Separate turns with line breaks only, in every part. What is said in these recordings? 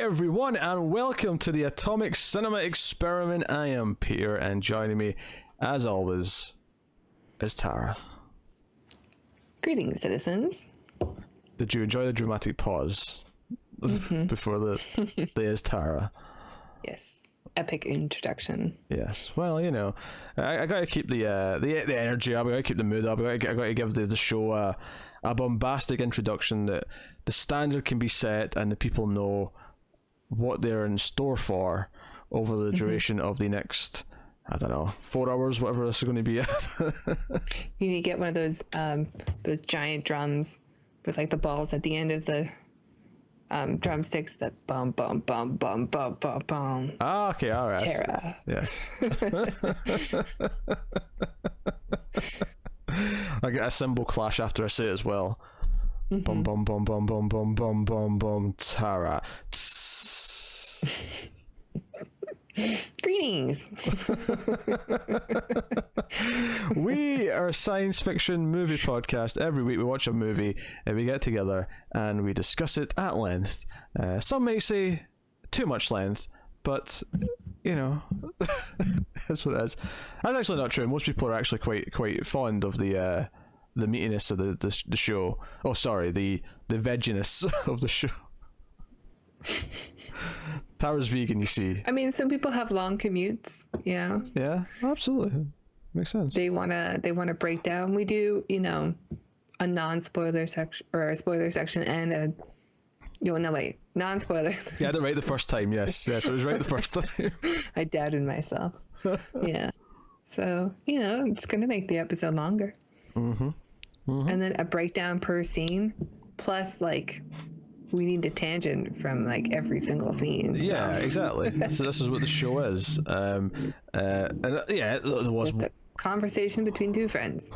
everyone, and welcome to the Atomic Cinema Experiment. I am Peter, and joining me, as always, is Tara.
Greetings, citizens.
Did you enjoy the dramatic pause before the is Tara?
Yes, epic introduction.
Yes. Well, you know, I gotta keep the energy up. I gotta keep the mood up. I gotta give the show a bombastic introduction that the standard can be set and the people know what they're in store for over the duration of the next, I don't know, 4 hours, whatever this is going to be at.
You need to get one of those giant drums with like the balls at the end of the drumsticks that bum bum bum bum bum bum bum.
Ah, okay, all right.
Tara.
Yes. I get a cymbal clash after I say it as well. Bum bum bum bum bum bum bum bum bum Tara.
Greetings.
We are a science fiction movie podcast. Every week we watch a movie and we get together and we discuss it at length. Some may say too much length, but you know, that's what it is. That's actually not true. Most people are actually quite fond of the meatiness of the show. Oh, sorry, the vegginess of the show. Tara's vegan, you see.
I mean, some people have long commutes. Yeah.
Yeah, absolutely. Makes sense.
They wanna break down. We do, you know, a non-spoiler section or a spoiler section and a non-spoiler.
Yeah, I did it right the first time. Yes, it was right the first time.
I doubted myself. Yeah. So, you know, it's gonna make the episode longer. And then a breakdown per scene, plus like we need a tangent from like every single scene. So.
Yeah, exactly. So this is what the show is. And yeah, there was
just a conversation between two friends.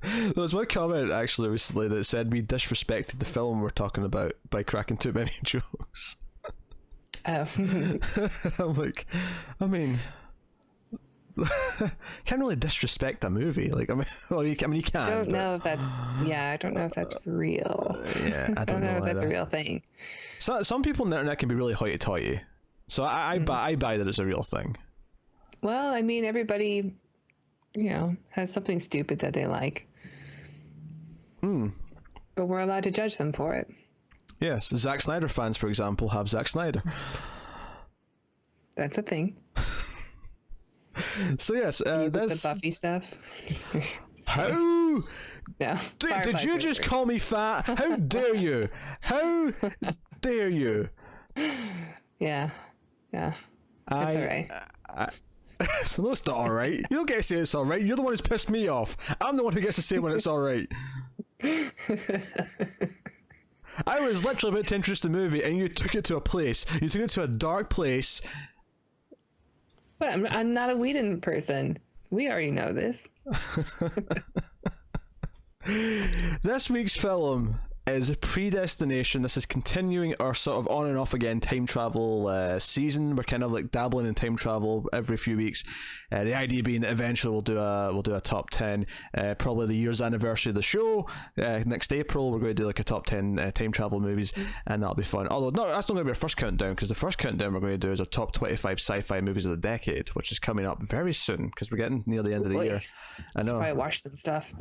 There was one comment actually recently that said we disrespected the film we're talking about by cracking too many jokes.
Oh.
I'm like, I mean, can't really disrespect a movie. Like, I mean, you can.
I don't know if that's. Yeah, I don't know if that's real.
Yeah, I don't know
if that's a real thing.
So some people on the internet can be really hoity-toity. So I buy that it's a real thing.
Well, I mean, everybody, you know, has something stupid that they like. But we're allowed to judge them for it.
Yes, Zack Snyder fans, for example, have Zack Snyder.
That's a thing.
So yes,
the Buffy stuff.
How?
No.
Did you just call me fat? How dare you? How dare you?
Yeah. It's all right.
So no, it's not all right. You don't get to say it's all right. You're the one who's pissed me off. I'm the one who gets to say when it's all right. I was literally about to introduce the movie, and you took it to a place. You took it to a dark place.
But I'm not a Whedon person. We already know this.
This week's film is Predestination. This is continuing our sort of on and off again time travel season. We're kind of like dabbling in time travel every few weeks. The idea being that eventually we'll do a top 10, probably the year's anniversary of the show. Next April we're going to do like a top 10 time travel movies, and that'll be fun. Although no, that's not going to be our first countdown, because the first countdown we're going to do is our top 25 sci-fi movies of the decade, which is coming up very soon because we're getting near the end of the year. I know.
I watched some stuff.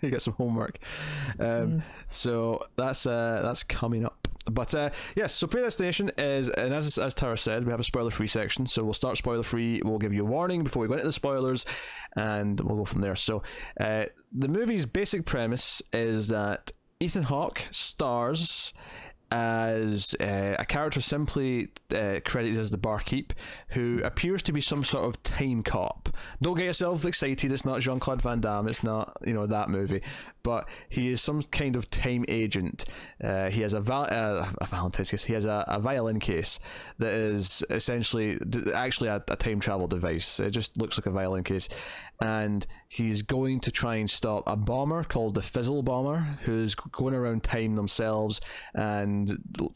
You got some homework. So that's coming up. But yes, so Predestination is, and as Tara said, we have a spoiler-free section, so we'll start spoiler-free. We'll give you a warning before we go into the spoilers, and we'll go from there. So the movie's basic premise is that Ethan Hawke stars as a character simply credited as the barkeep, who appears to be some sort of time cop. Don't get yourself excited, it's not Jean-Claude Van Damme, it's not, you know, that movie, but he is some kind of time agent. He has a Valentine's case. He has a violin case that is essentially actually a time travel device. It just looks like a violin case, and he's going to try and stop a bomber called the Fizzle Bomber, who's going around time themselves and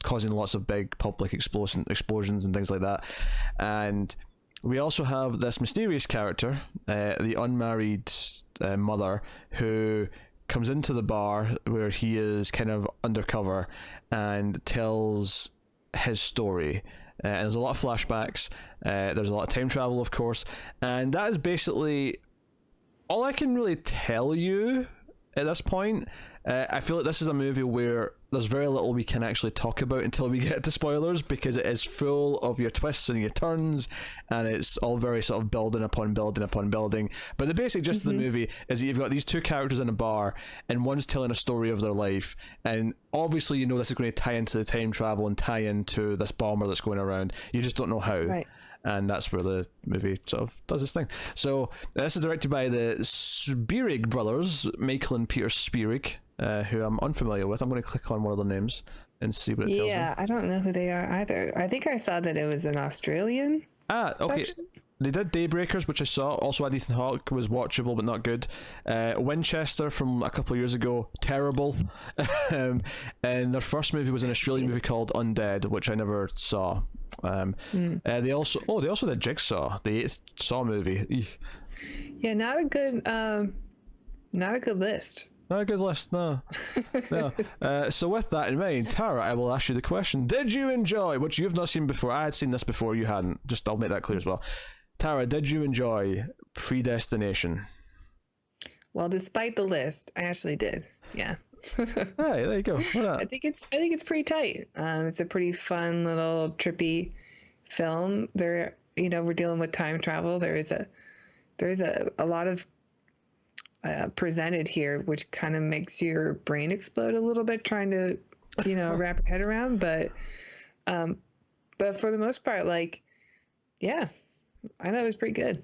causing lots of big public explosions and things like that. And we also have this mysterious character, the unmarried mother, who comes into the bar where he is kind of undercover and tells his story. And there's a lot of flashbacks. There's a lot of time travel, of course, and that is basically all I can really tell you at this point. I feel like this is a movie where there's very little we can actually talk about until we get to spoilers, because it is full of your twists and your turns, and it's all very sort of building upon building upon building. But the basic gist of the movie is that you've got these two characters in a bar, and one's telling a story of their life, and obviously you know this is going to tie into the time travel and tie into this bomber that's going around. You just don't know how.
Right.
And that's where the movie sort of does this thing. So this is directed by the Spierig Brothers, Michael and Peter Spierig, who I'm unfamiliar with. I'm going to click on one of their names and see what it tells me.
Yeah, I don't know who they are either. I think I saw that it was an Australian.
Okay.
section.
They did Daybreakers, which I saw. Also had Ethan Hawke, was watchable but not good. Winchester from a couple of years ago, terrible. And their first movie was an Australian movie called Undead, which I never saw. They also did Jigsaw, the 8th Saw movie. Eek.
Yeah, not a good list.
Not a good list, no. No. So with that in mind, Tara, I will ask you the question: did you enjoy, which you've not seen before? I had seen this before, you hadn't. Just I'll make that clear as well. Tara, did you enjoy Predestination?
Well, despite the list, I actually did. Yeah.
Hey, there you go.
I think it's pretty tight. It's a pretty fun little trippy film. We're dealing with time travel. There's a lot of presented here, which kind of makes your brain explode a little bit trying to wrap your head around. But for the most part, yeah, I thought it was pretty good.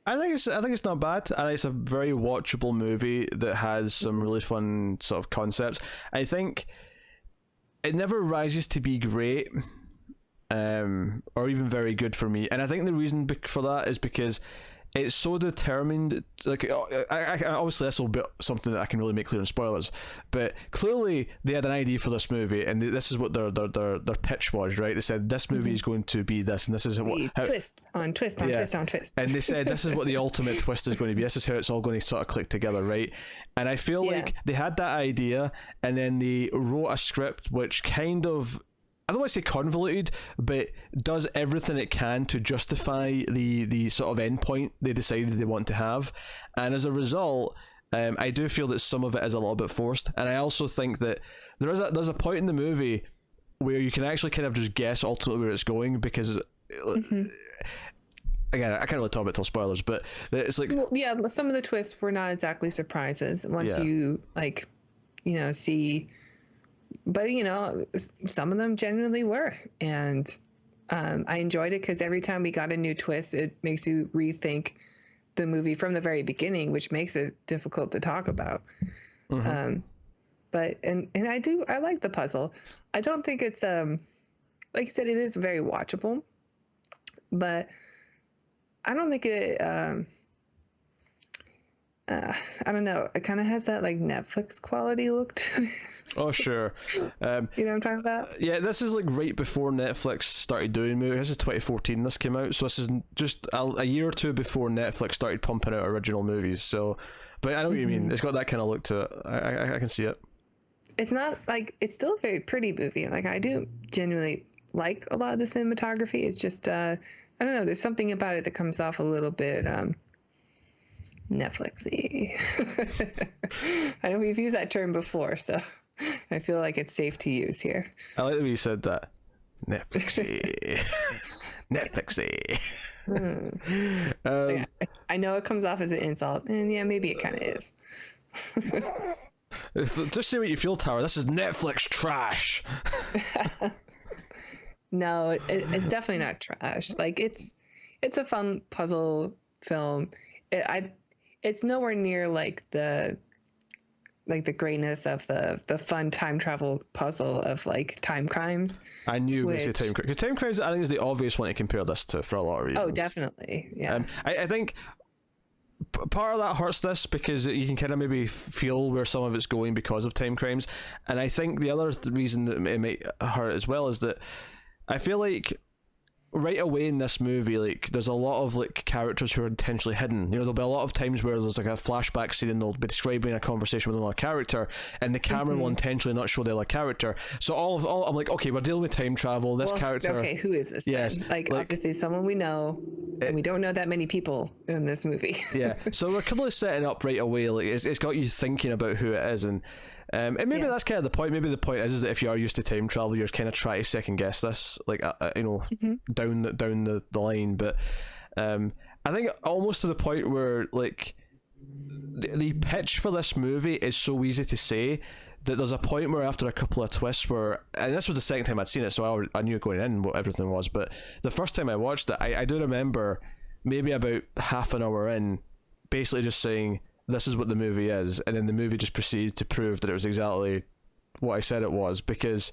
I think it's not bad. I think it's a very watchable movie that has some really fun sort of concepts. I think it never rises to be great, or even very good for me. And I think the reason for that is because it's so determined. Like, I obviously this will be something that I can really make clear in spoilers, but clearly they had an idea for this movie, and this is what their pitch was, right? They said this movie is going to be this, and this is
twist on twist on twist on twist.
And they said this is what the ultimate twist is going to be. This is how it's all going to sort of click together, right? And I feel like they had that idea, and then they wrote a script which kind of, I don't want to say convoluted, but does everything it can to justify the sort of endpoint they decided they want to have. And as a result, I do feel that some of it is a little bit forced. And I also think that there's a point in the movie where you can actually kind of just guess ultimately where it's going, because again, I can't really talk about till spoilers, but it's like,
well, yeah, some of the twists were not exactly surprises once you see. But some of them genuinely were, and I enjoyed it because every time we got a new twist, it makes you rethink the movie from the very beginning, which makes it difficult to talk about. But I like the puzzle. I don't think it's like you said, it is very watchable, but I don't think it. I don't know. It kind of has that like Netflix quality look to it.
Oh, sure.
You know what I'm talking about?
Yeah, this is like right before Netflix started doing movies. This is 2014 this came out, so this is just a year or two before Netflix started pumping out original movies. So, but I know what you mean. It's got that kind of look to it. I can see it. It's
not like, it's still a very pretty movie. Like, I do genuinely like a lot of the cinematography. It's just, I don't know, there's something about it that comes off a little bit Netflixy. I know we've used that term before, so I feel like it's safe to use here.
I like the way you said that. Netflixy. Netflixy.
Yeah, I know it comes off as an insult, and yeah, maybe it kind of is.
Just say what you feel, Tara. This is Netflix trash.
No, it's definitely not trash. Like, it's a fun puzzle film. It's nowhere near like the greatness of the fun time travel puzzle of like Time Crimes.
I knew we say Time Crimes, because Time Crimes I think is the obvious one to compare this to for a lot of reasons.
Oh, definitely, yeah.
I think part of that hurts this because you can kind of maybe feel where some of it's going because of Time Crimes, and I think the other reason that it might hurt as well is that I feel like right away in this movie, like, there's a lot of like characters who are intentionally hidden. You know, there'll be a lot of times where there's like a flashback scene and they'll be describing a conversation with another character, and the camera will intentionally not show the other character. So all I'm like, okay, we're dealing with time travel. This character.
Okay, who is this?
Yes,
then? Like obviously someone we know, and we don't know that many people in this movie.
Yeah, so we're clearly setting up right away. Like it's got you thinking about who it is, and maybe that's kind of the point. Maybe the point is that if you are used to time travel, you're kind of trying to second guess this, like you know, down the line. But I think almost to the point where like the pitch for this movie is so easy to say that there's a point where after a couple of twists where, and this was the second time I'd seen it, so I knew going in what everything was, but the first time I watched it, I do remember maybe about half an hour in basically just saying, this is what the movie is, and then the movie just proceeded to prove that it was exactly what I said it was, because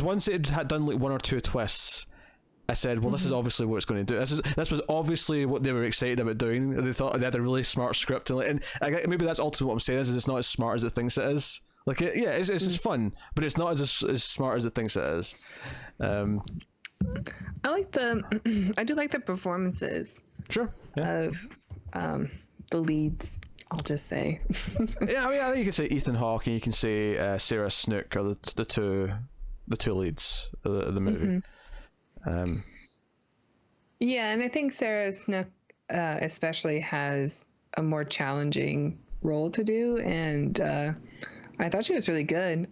once it had done like one or two twists, I said, well, this is obviously what it's going to do. This was obviously what they were excited about doing. They thought they had a really smart script, and maybe that's ultimately what I'm saying is it's not as smart as it thinks it is. Like, it's just fun, but it's not as smart as it thinks it is.
I do like the performances.
Sure. Yeah.
Of the leads, I'll just say.
Yeah, I mean, I think you can say Ethan Hawke and you can say Sarah Snook are the two leads of the movie.
Yeah, and I think Sarah Snook especially has a more challenging role to do, and I thought she was really good.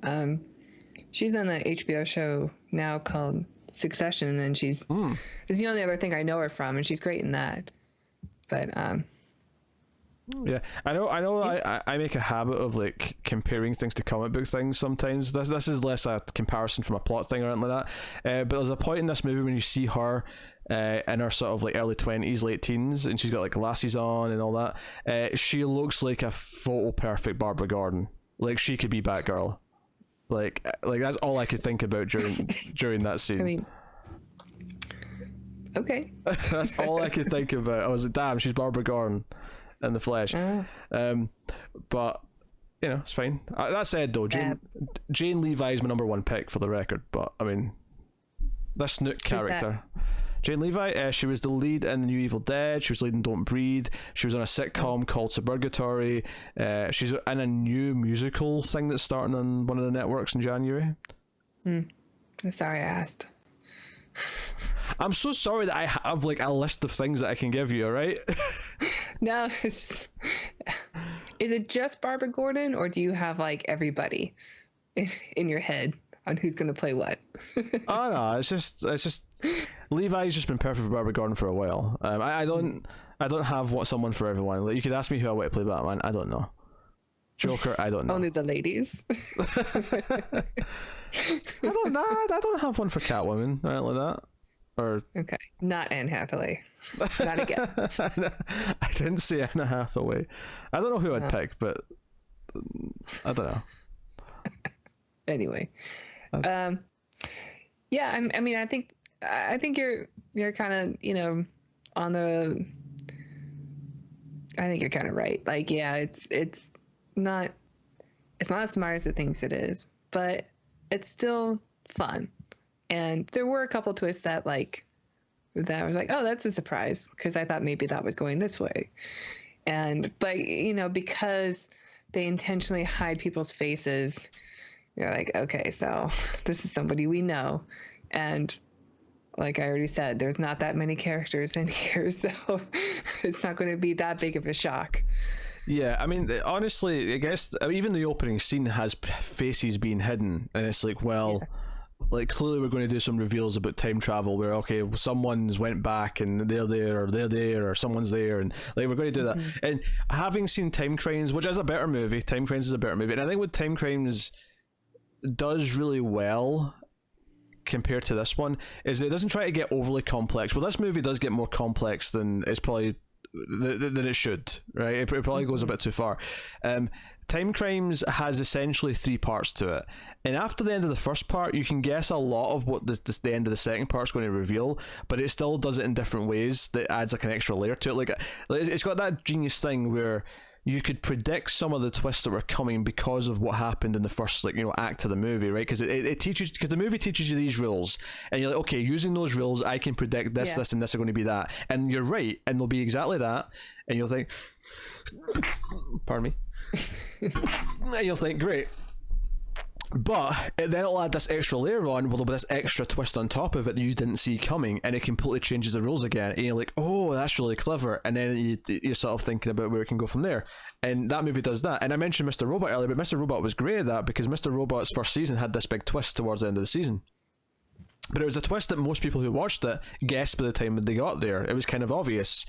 She's on the HBO show now called Succession, and she's is the only other thing I know her from, and she's great in that. But
yeah, I know. I make a habit of like comparing things to comic book things sometimes. This is less a comparison from a plot thing or anything like that. But there's a point in this movie when you see her in her sort of like early 20s, late teens, and she's got like glasses on and all that. She looks like a photo perfect Barbara Gordon. Like she could be Batgirl. Like that's all I could think about during that scene.
I mean, okay.
That's all I could think about. I was like, damn, she's Barbara Gordon in the flesh. But you know, it's fine. That said though, Jane Levi is my number one pick for the record, but I mean, this Snook character, Jane Levi, she was the lead in The New Evil Dead. She was lead in Don't Breathe. She was on a sitcom called Suburgatory. She's in a new musical thing that's starting on one of the networks in January.
Sorry I asked.
I'm so sorry that I have like a list of things that I can give you, alright?
No, is it just Barbara Gordon, or do you have like everybody in your head on who's going to play what?
Oh no, it's just Levi's just been perfect for Barbara Gordon for a while. I don't have someone for everyone. Like, you could ask me who I want to play Batman. I don't know. Joker, I don't know.
Only the ladies.
I don't know. I don't have one for Catwoman or anything like that. Or
okay, not Anne Hathaway. Not again.
I didn't say Anna Hathaway. I don't know who I'd pick, but I don't know.
Anyway, yeah. I mean, I think you're kind of, you know, on the. I think you're kind of right. Like, yeah, it's not as smart as it thinks it is, but it's still fun. And there were a couple twists that I was like, oh, that's a surprise, because I thought maybe that was going this way. But you know, because they intentionally hide people's faces, you're like, okay, so this is somebody we know. And like I already said, there's not that many characters in here, so it's not going to be that big of a shock.
Yeah, I mean, honestly, I guess even the opening scene has faces being hidden, and it's like, well, like clearly we're going to do some reveals about time travel where, okay, someone's went back and they're there, or someone's there, and like we're going to do that. And having seen Time Crimes, which is a better movie, Time Crimes is a better movie, and I think what Time Crimes does really well compared to this one is it doesn't try to get overly complex. Well, this movie does get more complex than it's probably than it should, right? It probably goes a bit too far. Time Crimes has essentially 3 parts to it, and after the end of the first part you can guess a lot of what the end of the second part is going to reveal, but it still does it in different ways that adds like an extra layer to it. Like it's got that genius thing where you could predict some of the twists that were coming because of what happened in the first, like, act of the movie, right? Because it teaches, because the movie teaches you these rules, and you're like, okay, using those rules, I can predict this, this, and this are going to be that, and you're right, and they'll be exactly that, and you'll think, pardon me, and you'll think, great. But then it'll add this extra layer on, well, there'll be this extra twist on top of it that you didn't see coming, and it completely changes the rules again. And you're like, oh, that's really clever. And then you're sort of thinking about where it can go from there. And that movie does that. And I mentioned Mr. Robot earlier, but Mr. Robot was great at that because Mr. Robot's first season had this big twist towards the end of the season. But it was a twist that most people who watched it guessed by the time that they got there. It was kind of obvious.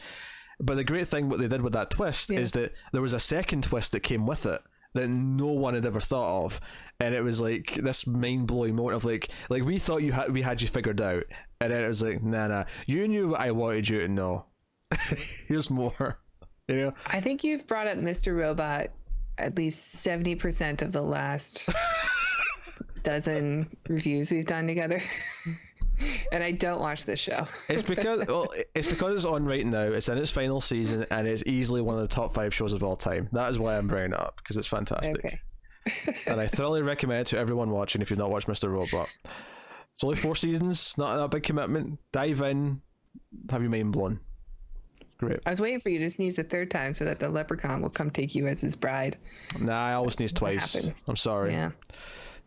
But the great thing what they did with that twist is that there was a second twist that came with it that no one had ever thought of, and it was like this mind-blowing moment of like we thought we had you figured out, and then it was like, nah, you knew what I wanted you to know. Here's more.
I think you've brought up Mr. Robot at least 70% of the last dozen reviews we've done together. And I don't watch this show. It's because
it's on right now. It's in its final season, and it's easily one of the top 5 shows of all time. That is why I'm bringing it up, because it's fantastic. Okay. And I thoroughly recommend it to everyone watching if you've not watched Mr. Robot. It's only 4 seasons, not a big commitment. Dive in, have your mind blown. Great.
I was waiting for you to sneeze a third time so that the leprechaun will come take you as his bride.
Nah, I always sneeze twice. I'm sorry.
Yeah.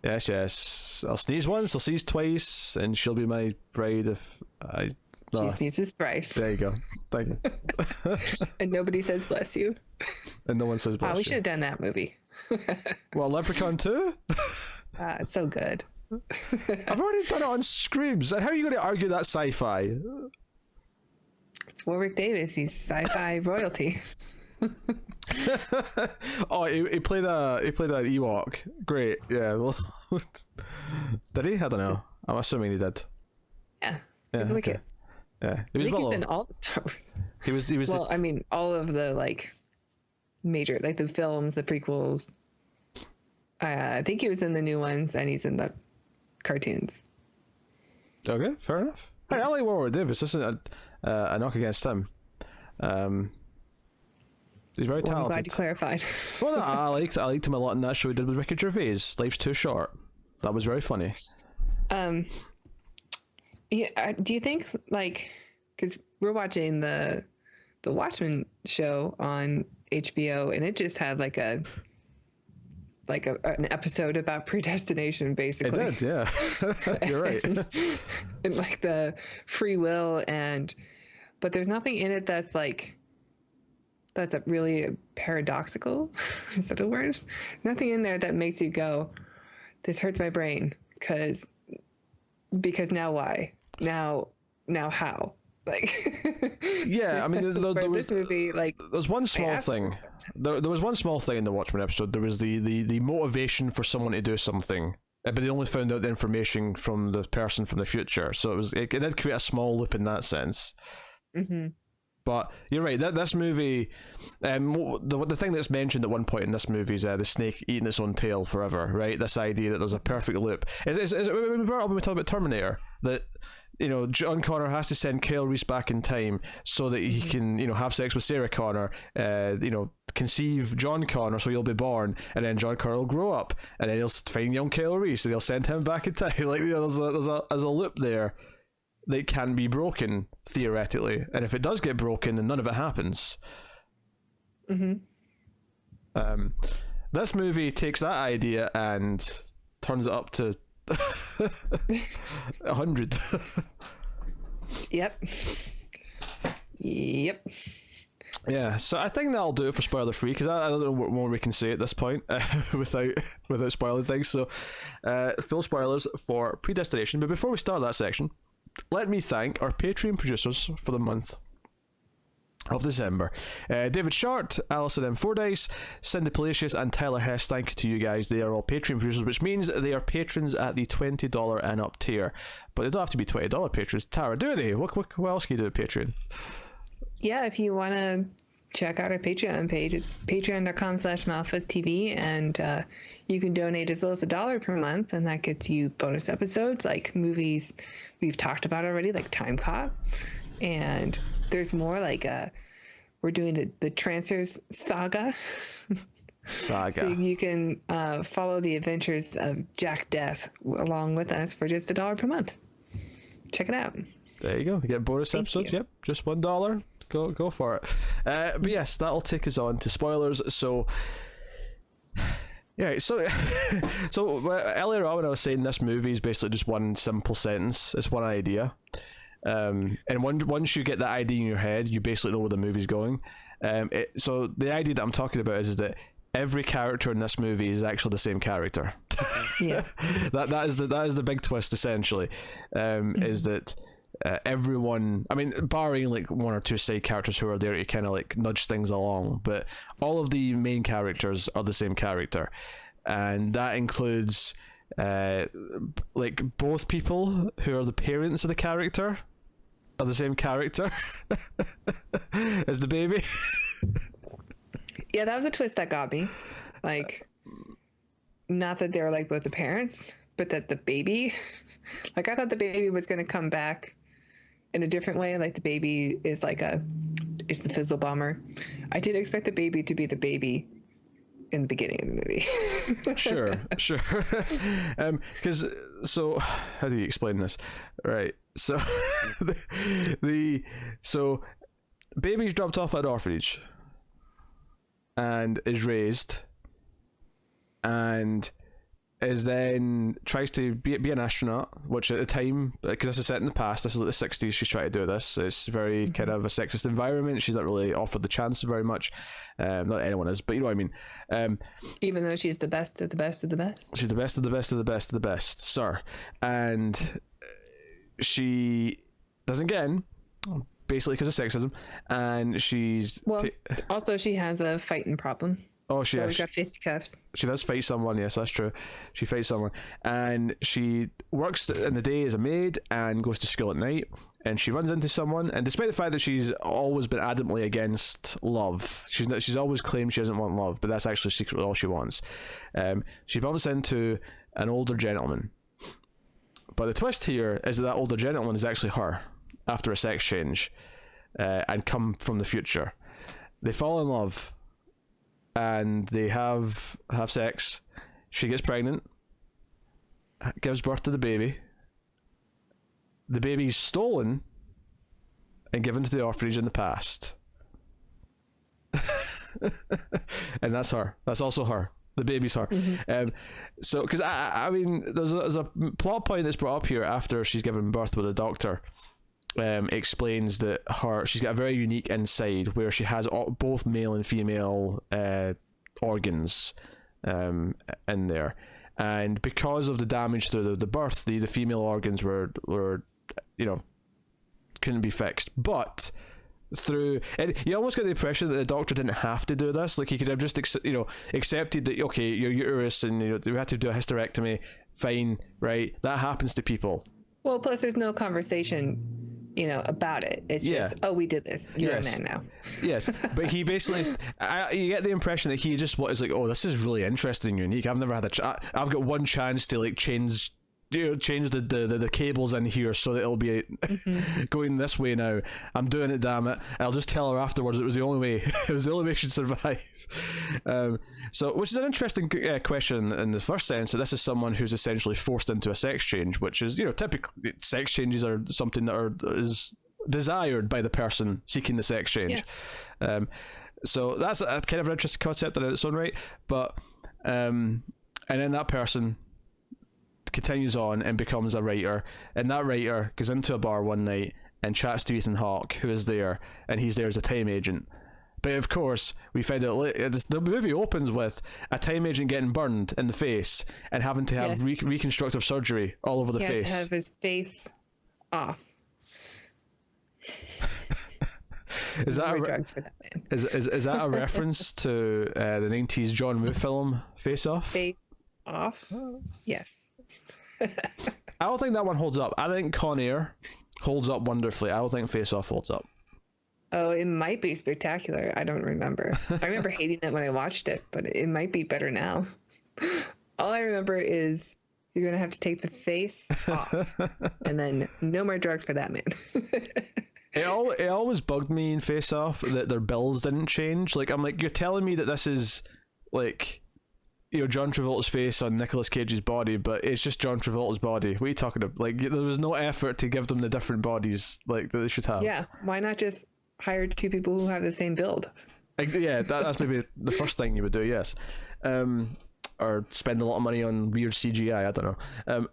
Yes. I'll sneeze once, I'll sneeze twice, and she'll be my bride if I...
She sneezes thrice.
There you go. Thank you.
And nobody says bless you.
And no one says bless you.
We should have done that movie.
Well, Leprechaun 2?
It's so good.
I've already done it on Screams. And how are you going to argue that sci-fi?
It's Warwick Davis. He's sci-fi royalty.
Oh, he played an Ewok. Great. Yeah. Well, did he? I don't know. I'm assuming he did.
Yeah. He's wicked.
Yeah.
He was he's in all the Star Wars.
He was.
Well, I mean, all of the major, the films, the prequels. I think he was in the new ones, and he's in the cartoons.
Okay, fair enough. Hey, I like Warwick Davis. This isn't a knock against him. He's very talented.
I'm glad you clarified.
Well, no, I liked him a lot in that show he did with Ricky Gervais. Life's Too Short. That was very funny.
Yeah. Do you think because we're watching the Watchmen show on HBO, and it just had an episode about predestination, basically.
It did, yeah. You're right.
and the free will, but there's nothing in it that's really paradoxical. Is that a word? Nothing in there that makes you go, this hurts my brain because now why? Now how?
Yeah, I mean, there was
this movie,
there's one small thing. There was one small thing in the Watchmen episode. There was the motivation for someone to do something, but they only found out the information from the person from the future. So it did create a small loop in that sense. Mm-hmm. But you're right. This movie, the thing that's mentioned at one point in this movie is the snake eating its own tail forever. Right? This idea that there's a perfect loop. When we talk about Terminator, that John Connor has to send Kyle Reese back in time so that he can have sex with Sarah Connor. Conceive John Connor so he'll be born, and then John Connor will grow up, and then he'll find young Kyle Reese and he'll send him back in time. There's a loop there that can be broken theoretically, and if it does get broken, then none of it happens. Mm-hmm. This movie takes that idea and turns it up to 100.
Yep.
Yeah, so I think that'll do it for spoiler free, because I don't know what more we can say at this point without spoiling things. So full spoilers for Predestination. But before we start that section, let me thank our Patreon producers for the month of December. David Shart, Alison M. Fordyce, Cindy Palacios, and Tyler Hess. Thank you to you guys. They are all Patreon producers, which means they are patrons at the $20 and up tier. But they don't have to be $20 patrons, Tara, do they? What else can you do at Patreon?
Yeah, if you want to check out our Patreon page, it's patreon.com/MalfuzzTV, and you can donate as low as $1 per month, and that gets you bonus episodes like movies we've talked about already, like Time Cop, and there's more we're doing the Trancers saga.
Saga.
So you can follow the adventures of Jack Death along with us for just $1 per month. Check it out.
There you go. You get bonus episodes. Yep, just $1. Go for it. But yes, that'll take us on to spoilers. So, yeah. So, earlier on when I was saying this movie is basically just one simple sentence. It's one idea. And once you get that idea in your head, you basically know where the movie's going. So the idea that I'm talking about is that every character in this movie is actually the same character.
Yeah.
that is the big twist essentially. Is that everyone, I mean, barring like one or two side characters who are there to kind of like nudge things along, but all of the main characters are the same character, and that includes like both people who are the parents of the character are the same character as the baby.
Yeah, that was a twist that got me. Like, not that they were like both the parents, but that the baby, like I thought the baby was going to come back in a different way. Like the baby is like is the fizzle bomber. I did expect the baby to be the baby in the beginning of the movie.
Sure. Because so how do you explain this? Right. So so baby's dropped off at an orphanage and is raised and is then tries to be an astronaut, which at the time, because this is set in the past, this is like the 60s, she's trying to do this. It's very kind of a sexist environment. She's not really offered the chance very much. Not anyone is, but you know what I mean.
Even though she's the best of the best of the best.
She's the best of the best of the best of the best, sir. And she doesn't get in, basically because of sexism, and she's...
Well, also she has a fighting problem.
Oh, she
got fisticuffs.
She does fight someone, yes, that's true. She fights someone. And she works in the day as a maid and goes to school at night. And she runs into someone. And despite the fact that she's always been adamantly against love, she's always claimed she doesn't want love, but that's actually secretly all she wants. She bumps into an older gentleman. But the twist here is that older gentleman is actually her after a sex change and come from the future. They fall in love. And they have sex. She gets pregnant, gives birth to the baby. The baby's stolen and given to the orphanage in the past. And that's her. That's also her. The baby's her. So, because I mean, there's a plot point that's brought up here after she's given birth with a doctor. Explains that she's got a very unique inside where she has both male and female organs in there, and because of the damage to the birth, the female organs were couldn't be fixed, but and you almost get the impression that the doctor didn't have to do this. Like, he could have just accepted that, okay, your uterus, and we had to do a hysterectomy, fine, right, that happens to people.
Well, plus there's no conversation about it. It's just, oh, we did this. You're a man now.
Yes, but he basically, you get the impression that he just is like, oh, this is really interesting and unique. I've never had I've got one chance to like change the cables in here so that it'll be going this way now. I'm doing it, damn it. I'll just tell her afterwards it was the only way. It was the only way she'd survive. So, which is an interesting question in the first sense, that this is someone who's essentially forced into a sex change, which is, typically sex changes are something that is desired by the person seeking the sex change. Yeah. So that's a kind of an interesting concept in its own right. But and then that person continues on and becomes a writer, and that writer goes into a bar one night and chats to Ethan Hawke, who is there, and he's there as a time agent. But of course, we find out the movie opens with a time agent getting burned in the face and having to have reconstructive surgery all over the face.
He has to have his face off.
Is that drugs for that man. Is that a reference to the 90s John Woo film Face Off?
Face Off? Yes.
I don't think that one holds up. I think Con Air holds up wonderfully. I don't think Face Off holds up.
Oh, it might be spectacular. I don't remember. I remember hating it when I watched it, but it might be better now. All I remember is you're going to have to take the face off, and then no more drugs for that man.
it always bugged me in Face Off that their bills didn't change. Like, I'm like, you're telling me that this is like, John Travolta's face on Nicolas Cage's body, but it's just John Travolta's body. What are you talking about? Like, there was no effort to give them the different bodies like that they should have.
Yeah, why not just hire two people who have the same build?
Yeah, that's maybe the first thing you would do. Yes, or spend a lot of money on weird CGI. I don't know,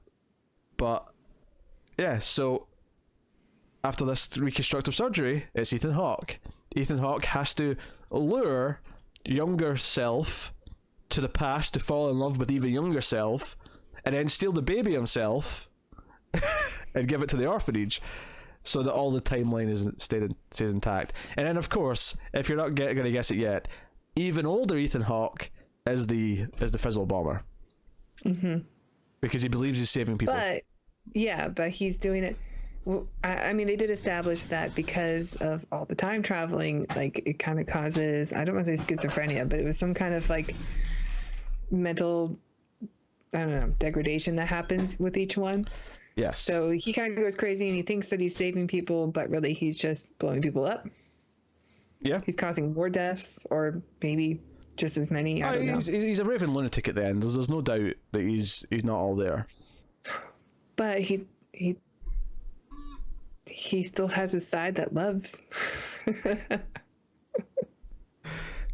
but yeah. So after this reconstructive surgery, it's Ethan Hawke. Ethan Hawke has to lure younger self to the past to fall in love with even younger self, and then steal the baby himself and give it to the orphanage, so that all the timeline stays intact. And then, of course, if you're not going to guess it yet, even older Ethan Hawke is the Fizzle bomber, because he believes he's saving people.
But he's doing it. I mean, they did establish that because of all the time traveling, like, it kind of causes, I don't want to say schizophrenia, but it was some kind of like mental, I don't know, degradation that happens with each one.
Yes.
So he kind of goes crazy and he thinks that he's saving people, but really he's just blowing people up.
Yeah.
He's causing more deaths, or maybe just as many. I don't know.
He's a raving lunatic at the end. There's no doubt that he's not all there.
But he still has a side that loves.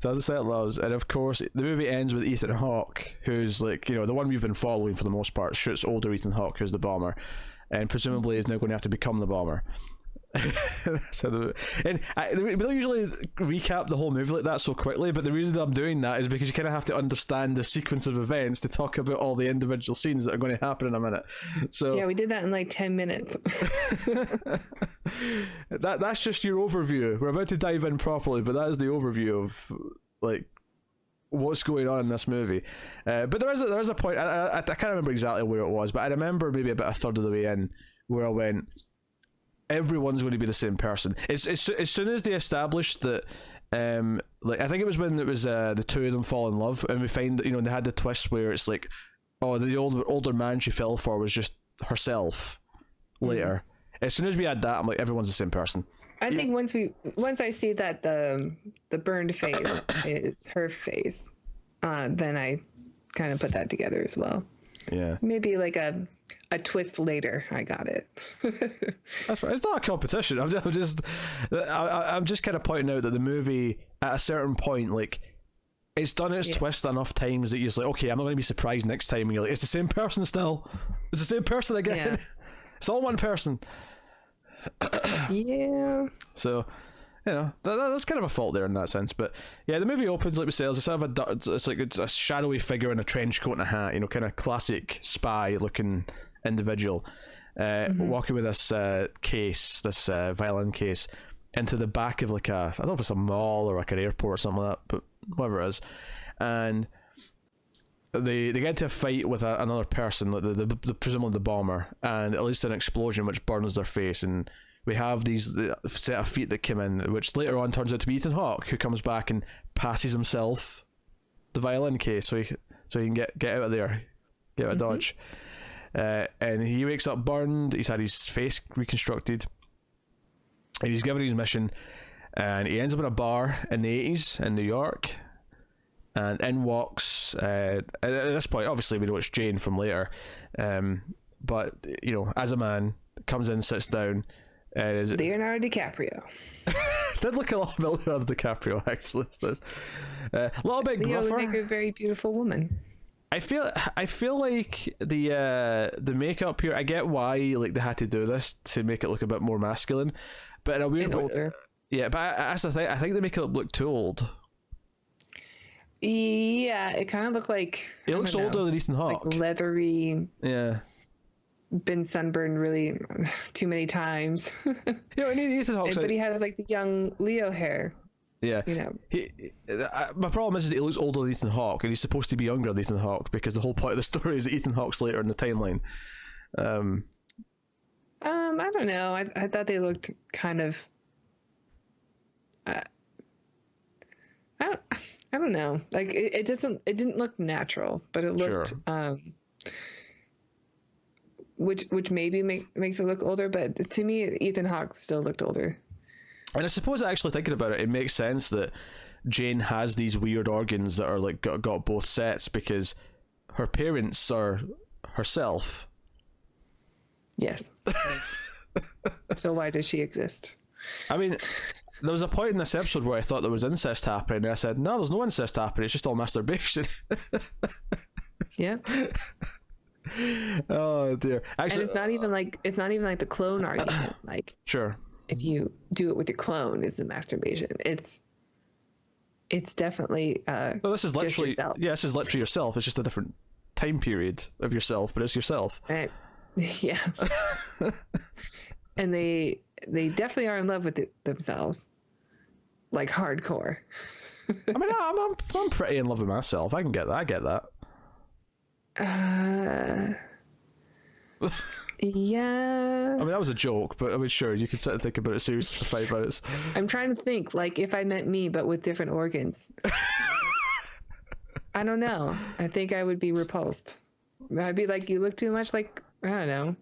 Does a set loves, and of course the movie ends with Ethan Hawke, who's like, the one we've been following for the most part, shoots older Ethan Hawke, who's the bomber, and presumably is now going to have to become the bomber. We don't usually recap the whole movie like that so quickly, but the reason I'm doing that is because you kind of have to understand the sequence of events to talk about all the individual scenes that are going to happen in a minute. So
yeah, we did that in like 10 minutes.
That's just your overview. We're about to dive in properly, but that is the overview of like what's going on in this movie. But there is a point, I can't remember exactly where it was, but I remember maybe about a third of the way in where I went, everyone's going to be the same person. As soon as they established that, like, I think it was when it was the two of them fall in love, and we find that, they had the twist where it's like, oh, the older man she fell for was just herself later. As soon as we had that, I'm like, everyone's the same person.
I think once I see that the burned face is her face, then I kind of put that together as well.
Yeah.
Maybe like a twist later, I got it.
That's right. It's not a competition. I'm just kind of pointing out that the movie, at a certain point, like, it's done its twist enough times that you're just like, okay, I'm not going to be surprised next time. And you're like, it's the same person still. It's the same person again. Yeah. It's all one person.
Yeah.
So, that's kind of a fault there in that sense. But yeah, the movie opens, like we said, it's like it's a shadowy figure in a trench coat and a hat, kind of classic spy looking individual, walking with this case, this violin case, into the back of like I don't know if it's a mall or like an airport or something like that, but whatever it is. And they get into a fight with another person, like the presumably the bomber, and at least an explosion which burns their face, and we have these set of feet that come in, which later on turns out to be Ethan Hawke, who comes back and passes himself the violin case so he can get out of there, get out of Dodge. And he wakes up burned. He's had his face reconstructed, and he's given his mission, and he ends up in a bar in the 80s in New York, and in walks at this point, obviously we know it's Jane from later, but as a man, comes in, sits down.
Leonardo DiCaprio.
Did look a lot of Leonardo DiCaprio, actually. A little bit gruffer.
Would make a very beautiful woman.
I feel like the makeup here, I get why like they had to do this to make it look a bit more masculine, but in a weird way. Yeah, but that's the thing. I think they make it look too old.
Yeah, it kind of looked like
it looks older than Ethan Hawke.
Like leathery.
Yeah.
Been sunburned really too many times.
And Ethan Hawke,
but he has like the young Leo hair.
Yeah. My problem is that he looks older than Ethan Hawke, and he's supposed to be younger than Ethan Hawke, because the whole point of the story is that Ethan Hawke's later in the timeline.
I don't know. I thought they looked kind of. I don't know. Like it didn't look natural, but it looked
sure.
Which maybe makes it look older, but to me Ethan Hawke still looked older.
And I suppose actually thinking about it, it makes sense that Jane has these weird organs that are like got both sets, because her parents are herself.
Yes. So why does she exist?
I mean, there was a point in this episode where I thought there was incest happening, and I said, no, there's no incest happening, it's just all masturbation.
Yeah.
Oh dear. Actually,
And it's not even like the clone argument. Like,
sure.
if you do it with your clone, is the masturbation. It's definitely
Well, this is literally,
yourself.
yeah, this is literally yourself. It's just a different time period of yourself, but it's yourself.
Right. Yeah. And they definitely are in love with themselves, like hardcore.
I mean, I'm pretty in love with myself. I can get that. I get that.
Yeah.
I mean, that was a joke, but I mean, sure, you can sit and think about it seriously for 5 minutes.
I'm trying to think, like, if I met me, but with different organs. I don't know. I think I would be repulsed. I'd be like, you look too much like, I don't know,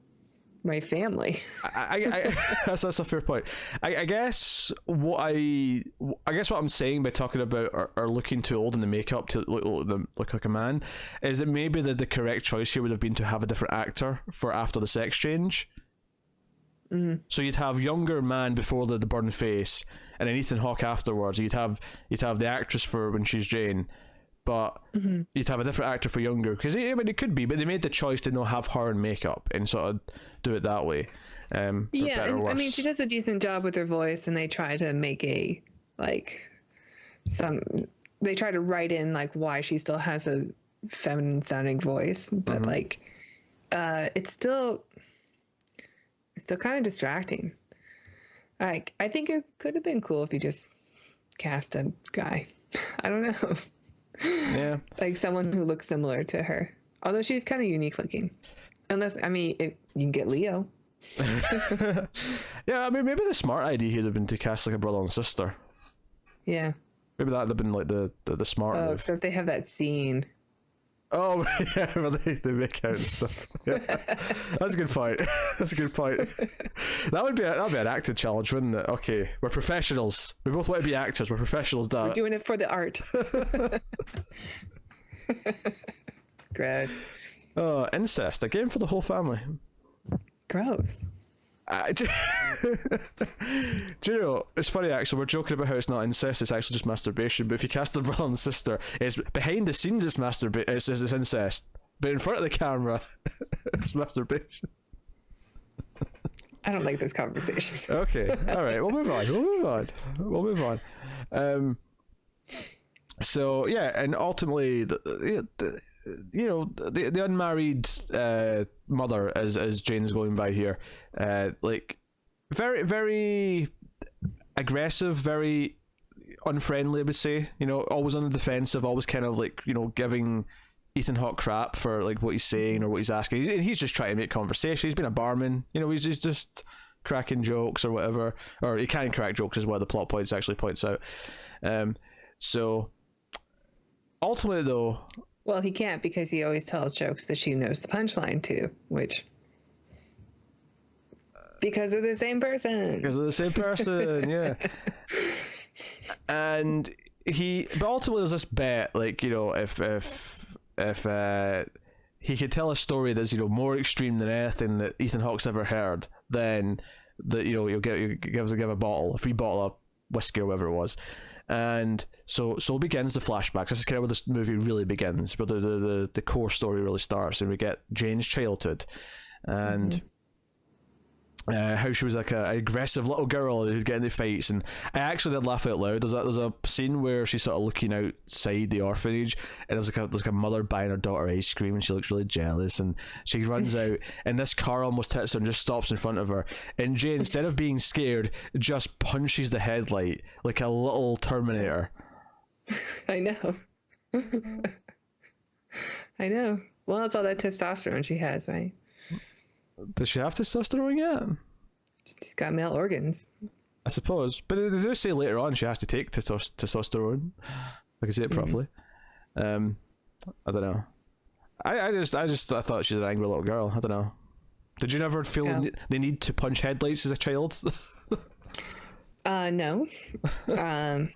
my family.
I that's a fair point. I guess what I'm saying by talking about are looking too old in the makeup to look like a man is that maybe the correct choice here would have been to have a different actor for after the sex change. So you'd have younger man before the burned face, and then Ethan Hawke afterwards. You'd have the actress for when she's Jane, but you'd have a different actor for younger, because I mean, it could be, but they made the choice to not have her in makeup and sort of do it that way.
Yeah, and, I mean, she does a decent job with her voice, and they try to make they try to write in like why she still has a feminine sounding voice, but like it's still kind of distracting. Like, I think it could have been cool if you just cast a guy. I don't know.
Yeah.
Like someone who looks similar to her. Although she's kind of unique looking. Unless, I mean, if you can get Leo.
Yeah, I mean, maybe the smart idea here would have been to cast like a brother and sister.
Yeah.
Maybe that would have been like the smart move.
Except they have that scene.
Oh, yeah, well, they make out and stuff. Yeah. That's a good point. That's a good point. That'd be an acting challenge, wouldn't it? Okay, we're professionals. We both want to be actors. We're professionals, damn
We're doing it for the art. Gross.
Oh, incest. A game for the whole family.
Gross.
Do you know, it's funny actually, we're joking about how it's not incest, it's actually just masturbation, but if you cast the brother and sister, it's behind the scenes it's it's incest, but in front of the camera it's masturbation.
I don't like this conversation.
Okay, alright, we'll move on. So yeah, and ultimately you know, the unmarried mother, as Jane's going by here, like very, very aggressive, very unfriendly, I would say. You know, always on the defensive, always kind of like, you know, giving Ethan Hawke crap for like what he's saying or what he's asking. He's just trying to make conversation. He's been a barman, you know, he's just cracking jokes or whatever, or he can crack jokes as well. The plot points actually points out. So ultimately, though.
Well, he can't, because he always tells jokes that she knows the punchline to, which... Because of the same person.
Because of the same person, yeah. And but ultimately there's this bet, like, you know, if he could tell a story that's, you know, more extreme than anything that Ethan Hawke's ever heard, then that, you know, you'll give a free bottle of whiskey or whatever it was. And so begins the flashbacks. This is kind of where this movie really begins, where the core story really starts, and we get Jane's childhood, and how she was like an aggressive little girl who'd get into fights. And I actually did laugh out loud. There's a scene where she's sort of looking outside the orphanage, and there's like a mother buying her daughter ice cream, and she looks really jealous, and she runs out, and this car almost hits her and just stops in front of her, and Jane, instead of being scared, just punches the headlight like a little Terminator.
I know. I know. Well, it's all that testosterone she has, right?
Does she have testosterone yet?
She's got male organs,
I suppose, but they do say later on she has to take testosterone. I can say it properly. I don't know. I thought she's an angry little girl. I don't know. Did you never feel the need to punch headlights as a child?
No. um,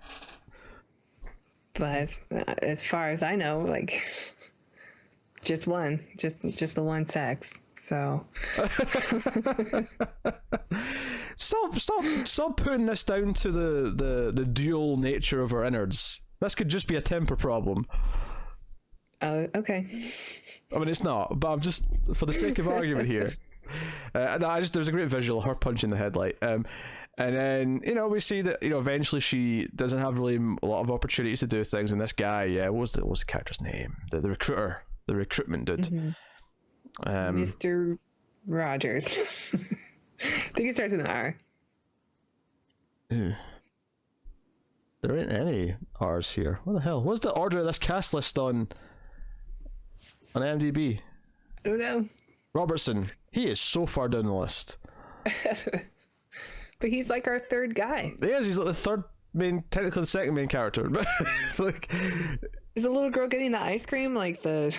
but as far as I know, like, just the one sex. So
stop putting this down to the dual nature of our innards. This could just be a temper problem.
Oh, okay.
I mean, it's not, but I'm just, for the sake of argument here. There's a great visual, her punching the headlight. And then, we see that, eventually she doesn't have really a lot of opportunities to do things. And this guy, what was the character's name? The recruiter, the recruitment dude.
Mm-hmm. Mr. Rogers. I think it starts with an R.
Ew. There ain't any R's here. What the hell? What's the order of this cast list on IMDb?
I don't know.
Robertson. He is so far down the list.
But he's like our third guy.
He is. He's like the third main, technically the second main character. But like,
is the little girl getting the ice cream like the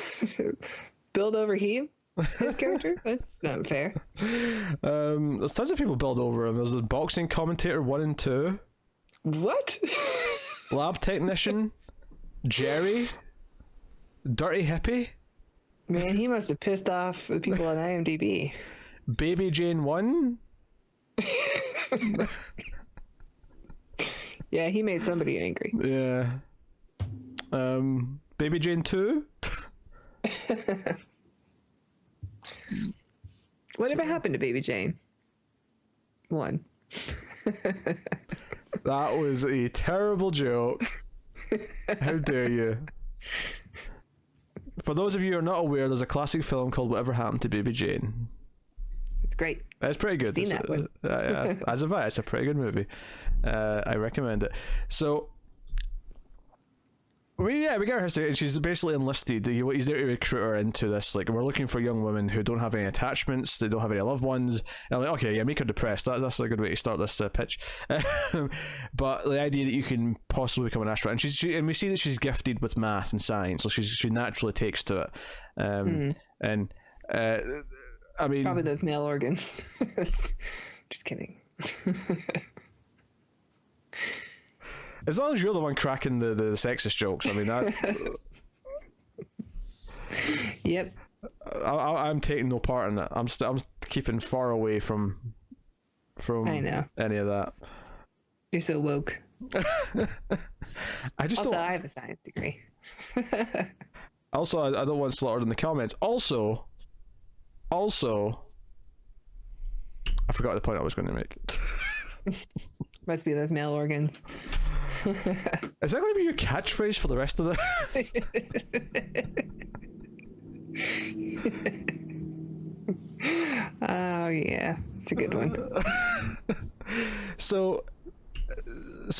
build over heave? His character? That's not fair.
There's tons of people build over him. There's the boxing commentator 1 and 2.
What?
Lab technician Jerry. Dirty hippie.
Man, he must have pissed off the people on IMDb.
Baby Jane 1.
Yeah, he made somebody angry.
Yeah. Baby Jane 2.
Whatever happened to Baby Jane? 1.
That was a terrible joke. How dare you? For those of you who are not aware, there's a classic film called Whatever Happened to Baby Jane.
It's great.
It's pretty good.
Seen that one.
As have I. It's a pretty good movie. I recommend it. So, we get her history, and she's basically enlisted. He's there to recruit her into this. Like, we're looking for young women who don't have any attachments, they don't have any loved ones. And I'm like, okay, yeah, make her depressed. That's a good way to start this pitch. But the idea that you can possibly become an astronaut, and we see that she's gifted with math and science, so she naturally takes to it. And I mean,
probably those male organs. Just kidding.
As long as you're the one cracking the sexist jokes, I mean that.
Yep.
I'm taking no part in it. I'm keeping far away from
I know.
any of that.
You're so woke.
I
have a science degree.
Also, I don't want slaughtered in the comments. Also, I forgot the point I was going to make.
Must be those male organs.
Is that going to be your catchphrase for the rest of this?
Oh yeah, it's a good one.
So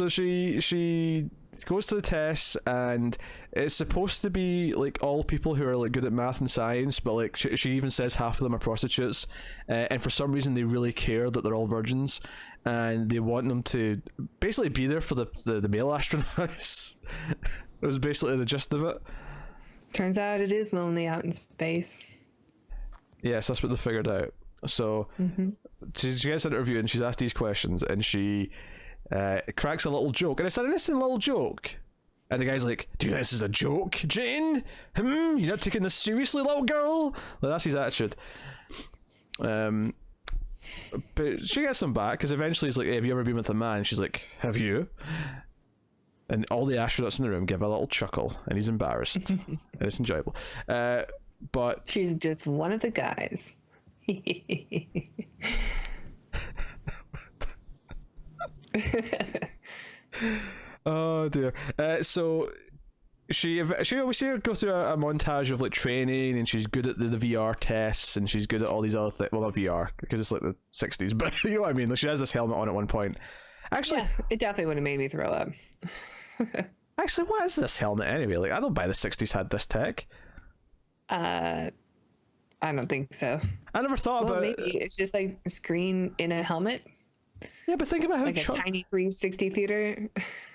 she goes to the test, and it's supposed to be like all people who are like good at math and science, but like she even says half of them are prostitutes, and for some reason they really care that they're all virgins, and they want them to basically be there for the male astronauts. It was basically the gist of it.
Turns out it is lonely out in space.
Yes, that's what they figured out. So she gets an interview and she's asked these questions, and she cracks a little joke, and it's an innocent little joke, and the guy's like, "Do you think this is a joke, Jane? You're not taking this seriously, little girl?" Like, that's his attitude. But she gets him back, because eventually he's like, "Hey, have you ever been with a man?" She's like, "Have you?" And all the astronauts in the room give a little chuckle, and he's embarrassed. And it's enjoyable. But
she's just one of the guys.
Oh dear. So we see her go through a montage of like training, and she's good at the VR tests, and she's good at all these other things. Well, not VR, because it's like the 60s, but you know what I mean. Like, she has this helmet on at one point. Actually,
yeah, it definitely would have made me throw up.
Actually, what is this helmet anyway? Like, I don't buy the 60s had this tech.
I don't think so.
I never thought about
maybe it's just like a screen in a helmet.
Yeah, but think about how
like a tiny 360 theater.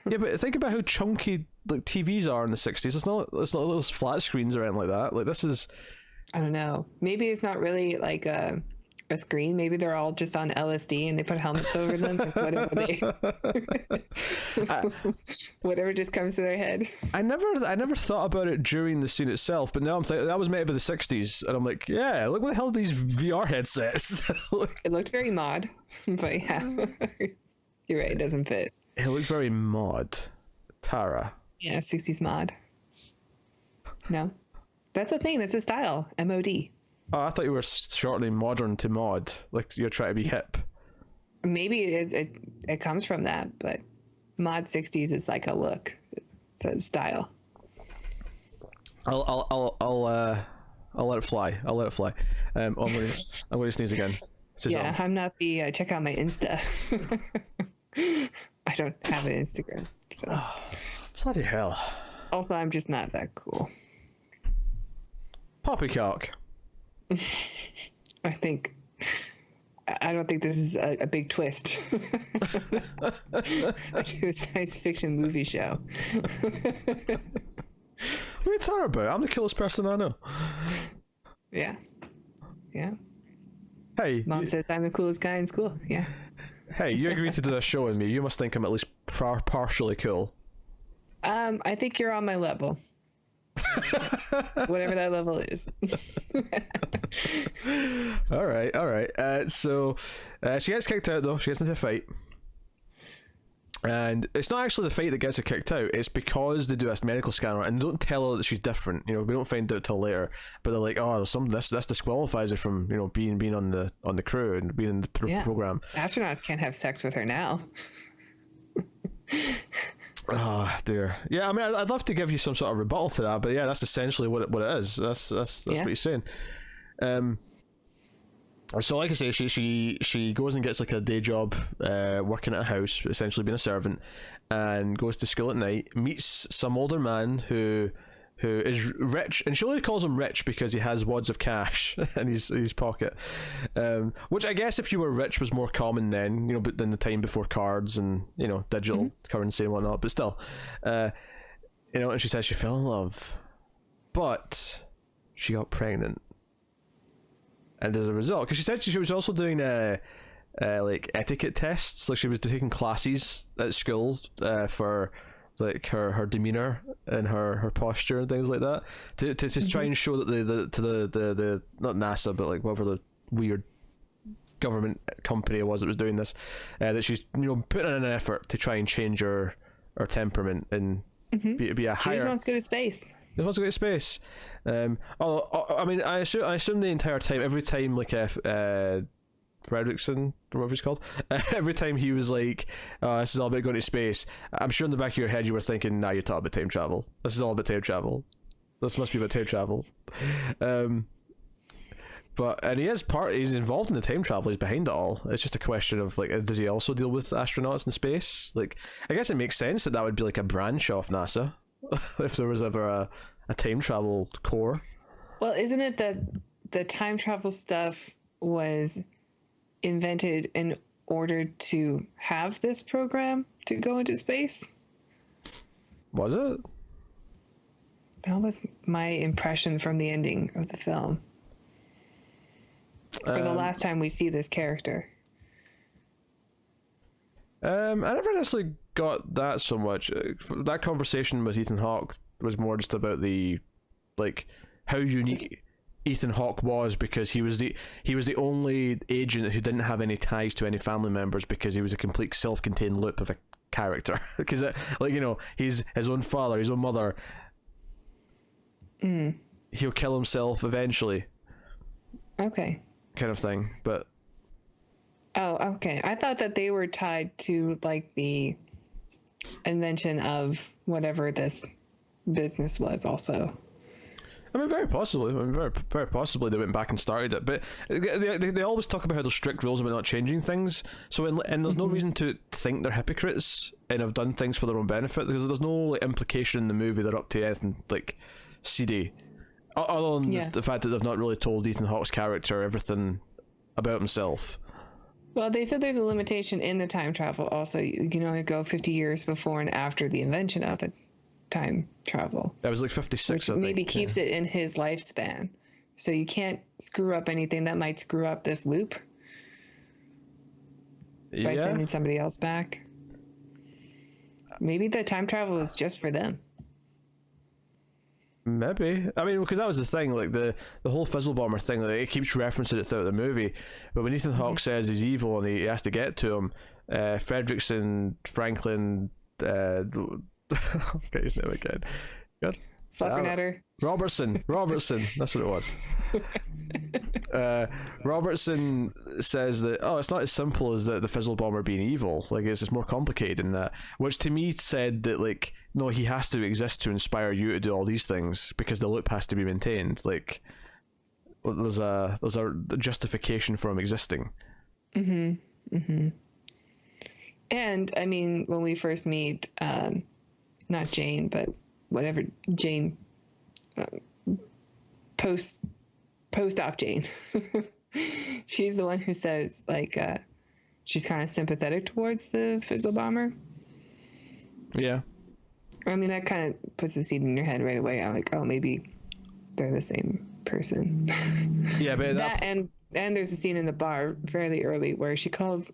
Yeah, but think about how chunky like TVs are in the 60s. It's not those flat screens or anything like that. Like, this is,
I don't know. Maybe it's not really like a a screen. Maybe they're all just on LSD and they put helmets over them. It's whatever whatever just comes to their head.
I never thought about it during the scene itself, but now I'm thinking that was made by the 60s, and I'm like, yeah, look what the hell are these VR headsets.
It looked very mod, but yeah, you're right, it doesn't fit.
It looked very mod. Tara.
Yeah, 60s mod. No, that's a thing. That's a style. MOD.
Oh, I thought you were shortening modern to mod, like you're trying to be hip.
Maybe it comes from that, but mod 60s is like a look. It's a style.
I'll let it fly. I'll let it fly. I'm gonna sneeze again.
Yeah, I'm not the check out my Insta. I don't have an Instagram. So.
Oh, bloody hell.
Also, I'm just not that cool.
Poppycock.
I don't think this is a big twist. I do a science fiction movie show.
What are you talking about? I'm the coolest person I know.
Yeah.
Hey.
Mom says I'm the coolest guy in school. Yeah.
Hey, you agreed to do a show with me. You must think I'm at least partially cool.
I think you're on my level. Whatever that level is.
all right. So she gets kicked out, though. She gets into a fight, and it's not actually the fight that gets her kicked out. It's because they do a medical scanner and don't tell her that she's different. You know, we don't find out till later, but they're like, oh, this disqualifies her from, you know, being on the crew and being in the program.
Astronauts can't have sex with her now.
Oh dear. Yeah, I mean, I'd love to give you some sort of rebuttal to that, but yeah, that's essentially what it is. That's what he's saying. So like I say, she goes and gets like a day job, working at a house, essentially being a servant, and goes to school at night. Meets some older man who is rich, and she only calls him rich because he has wads of cash in his pocket, which I guess if you were rich was more common then, you know, but than the time before cards and, you know, digital currency and whatnot. But still, you know, and she says she fell in love, but she got pregnant, and as a result, because she said she was also doing like etiquette tests, like she was taking classes at school for like her demeanor and her posture and things like that to try and show that the not NASA but like whatever the weird government company it was that was doing this, that she's, you know, putting in an effort to try and change her temperament and be a higher.
She just wants to go to space.
She wants to go to space. I mean, I assume the entire time, every time like Fredrickson, or whatever he's called, every time he was like, oh, this is all about going to space, I'm sure in the back of your head you were thinking, nah, you're talking about time travel. This is all about time travel. This must be about time travel. But he's involved in the time travel, he's behind it all. It's just a question of like, does he also deal with astronauts in space? Like, I guess it makes sense that would be like a branch off NASA if there was ever a time travel core.
Well, isn't it that the time travel stuff was invented in order to have this program to go into space?
Was it?
That was my impression from the ending of the film. Or the last time we see this character.
I never necessarily got that so much. That conversation with Ethan Hawke was more just about the, like, how unique Ethan Hawke was, because he was the only agent who didn't have any ties to any family members, because he was a complete self-contained loop of a character. Because like, you know, he's his own father, his own mother. He'll kill himself eventually.
Okay.
Kind of thing, but.
Oh, okay. I thought that they were tied to like the invention of whatever this business was also.
I mean, very possibly. Very possibly they went back and started it. But they always talk about how there's strict rules about not changing things. So, and there's no reason to think they're hypocrites and have done things for their own benefit, because there's no like implication in the movie they're up to anything like seedy, other than the fact that they've not really told Ethan Hawke's character everything about himself.
Well, they said there's a limitation in the time travel. Also, you can only go 50 years before and after the invention of the time travel.
That was like 56,
which
I think.
maybe keeps it in his lifespan. So you can't screw up anything that might screw up this loop by sending somebody else back. Maybe the time travel is just for them.
Maybe. I mean, because that was the thing, like the whole Fizzle Bomber thing, like, it keeps referencing it throughout the movie, but when Ethan Hawke says he's evil and he has to get to him, Fredrickson, Franklin, I'll get his name again. God.
Fluffernutter.
Robertson, that's what it was. Robertson says that, it's not as simple as the Fizzle Bomber being evil, like it's more complicated than that, which to me said that, like, no, he has to exist to inspire you to do all these things because the loop has to be maintained. Like, there's a justification for him existing.
And I mean, when we first meet, not Jane, but whatever Jane, post-op Jane, she's the one who says, like, she's kind of sympathetic towards the Fizzle Bomber.
Yeah.
I mean, that kind of puts the seed in your head right away. I'm like, oh, maybe they're the same person.
Yeah, but
and there's a scene in the bar fairly early where she calls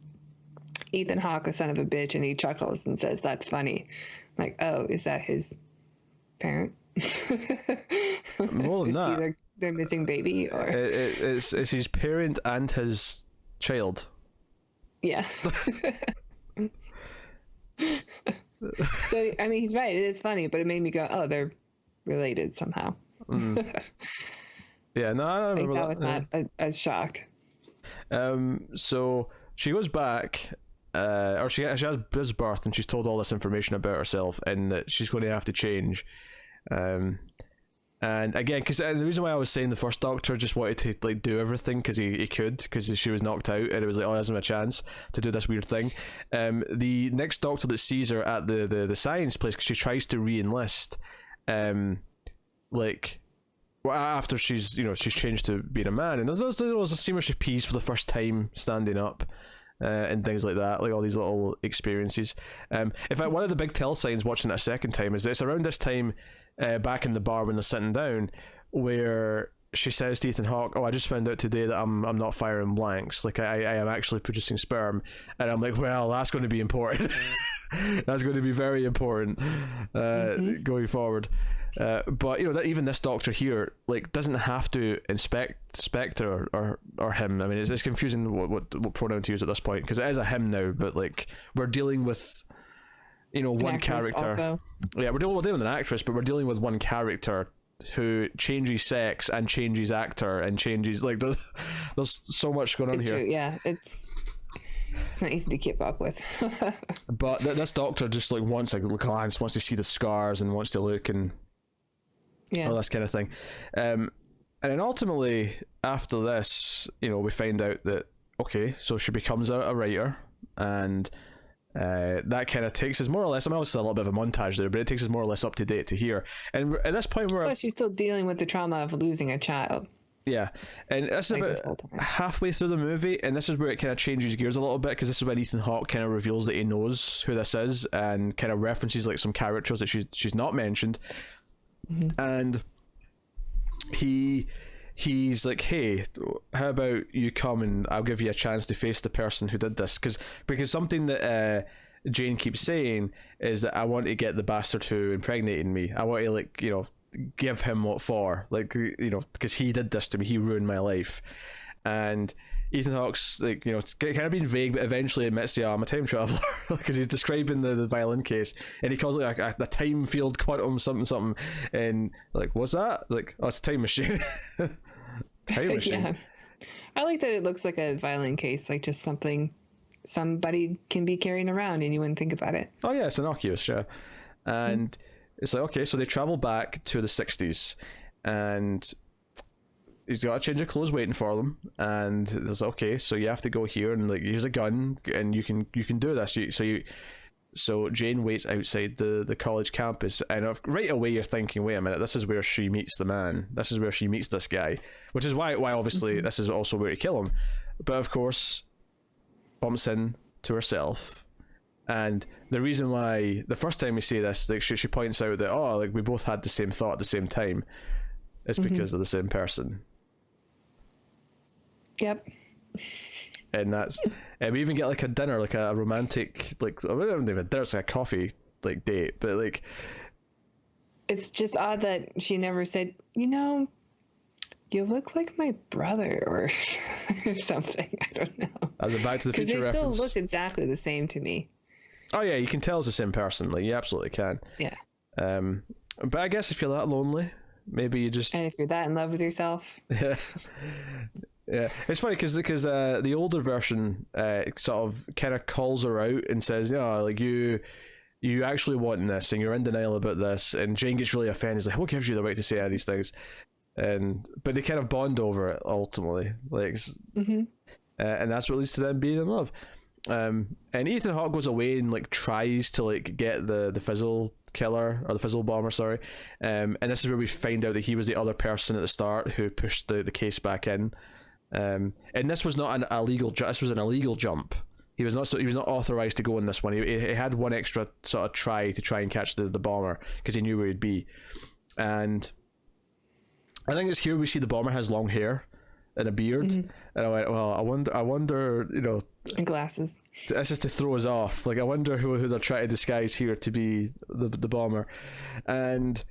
Ethan Hawke a son of a bitch, and he chuckles and says, "That's funny." I'm like, oh, is that his parent?
More than that,
their missing baby, or
it's his parent and his child.
Yeah. So I mean, he's right. It is funny, but it made me go, "Oh, they're related somehow."
Yeah, no, I remember
that was not a shock.
So she goes back, or she has this birth, and she's told all this information about herself, and that she's going to have to change. And again, because the reason why I was saying the first Doctor just wanted to, like, do everything because he could, because she was knocked out, and it was like, oh, there's him a chance to do this weird thing. The next Doctor that sees her at the science place, because she tries to re-enlist, like, well, after she's changed to being a man, and there's a scene where she pees for the first time standing up. And things like that, like all these little experiences. In fact, one of the big tell signs watching it a second time is it's around this time, back in the bar when they're sitting down, where she says to Ethan Hawke, "Oh, I just found out today that I'm not firing blanks. Like I am actually producing sperm." And I'm like, well, that's going to be important. That's going to be very important going forward. But that even this Doctor here, like, doesn't have to inspect her or him. I mean, it's confusing what pronoun to use at this point, because it is a him now, but, like, we're dealing with one character also. Yeah, we're dealing with an actress, but we're dealing with one character who changes sex and changes actor and changes, like, there's so much going on here.
True. Yeah, it's not easy to keep up with.
But this Doctor just, like, wants a glance, wants to see the scars, and wants to look and all this kind of thing. And then ultimately, after this, we find out that, okay, so she becomes a writer, and that kind of takes us more or less, I mean, obviously a little bit of a montage there, but it takes us more or less up to date to here. And at this point,
plus she's still dealing with the trauma of losing a child.
Yeah, and this is about halfway through the movie, and this is where it kind of changes gears a little bit, because this is when Ethan Hawke kind of reveals that he knows who this is, and kind of references, like, some characters that she's not mentioned. And he's like, hey, how about you come and I'll give you a chance to face the person who did this, because something that Jane keeps saying is that I want to get the bastard who impregnated me. I want to, like, give him what for, like, because he did this to me, he ruined my life. And Ethan Hawke's, like, kind of being vague, but eventually admits, yeah, I'm a time traveler, because he's describing the violin case, and he calls it like a time field quantum something, and, like, what's that? Like, oh, it's a time machine. Time machine. Yeah,
I like that it looks like a violin case, like just something somebody can be carrying around, and you wouldn't think about it.
Oh yeah, it's innocuous, yeah. And it's like, okay, so they travel back to the 60s, and he's got a change of clothes waiting for them, and it's like, okay, so you have to go here, and, like, here's a gun, and you can do this. So Jane waits outside the college campus, and right away you're thinking, wait a minute, this is where she meets the man. This is where she meets this guy, which is why obviously this is also where to kill him. But of course, bumps in to herself. And the reason why the first time we see this, like, she points out that, oh, like, we both had the same thought at the same time, is because of the same person.
Yep.
And that's, and we even get like a dinner, like a romantic, like, I don't even dinner, it's like a coffee like date, but like,
it's just odd that she never said, you know, you look like my brother or, or something. I don't know.
As a Back to the Future
Because they
reference.
still look exactly the same to me.
Oh yeah, you can tell it's the same person. Like, you absolutely can.
Yeah.
But I guess if you're that lonely, maybe you just.
And if you're that in love with yourself.
Yeah. Yeah, it's funny because the older version sort of kind of calls her out and says, like you actually want this and you're in denial about this, and Jane gets really offended. He's like, what gives you the right to say these things? But they kind of bond over it ultimately, like, and that's what leads to them being in love. And Ethan Hawke goes away and like tries to like get the fizzle killer, or the fizzle bomber, sorry. And this is where we find out that he was the other person at the start who pushed the case back in. And this was not an illegal this was an illegal jump. He was not authorized to go in this one. He had one extra sort of try and catch the bomber because he knew where he'd be. And I think it's here we see the bomber has long hair and a beard, and I went, well, I wonder,
And glasses.
That's just to throw us off. Like, I wonder who they're trying to disguise here to be the bomber. And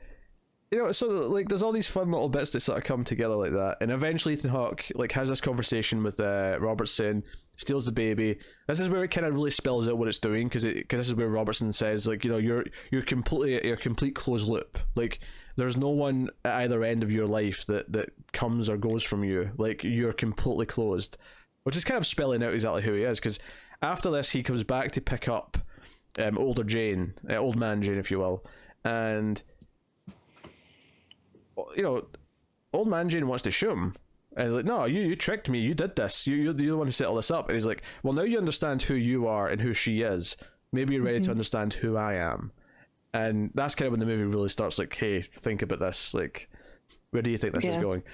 so like there's all these fun little bits that sort of come together like that, and eventually Ethan Hawke like has this conversation with Robertson, steals the baby. This is where it kind of really spells out what it's doing, because this is where Robertson says, like, you're complete closed loop. Like, there's no one at either end of your life that comes or goes from you. Like, you're completely closed, which is kind of spelling out exactly who he is. Because after this, he comes back to pick up old man Jane, if you will, and old man Jane wants to shoot him, and he's like, no, you tricked me, you did this, you're the one who set all this up. And he's like, well, now you understand who you are and who she is, maybe you're ready to understand who I am. And that's kind of when the movie really starts, like, hey, think about this, like, where do you think this is going?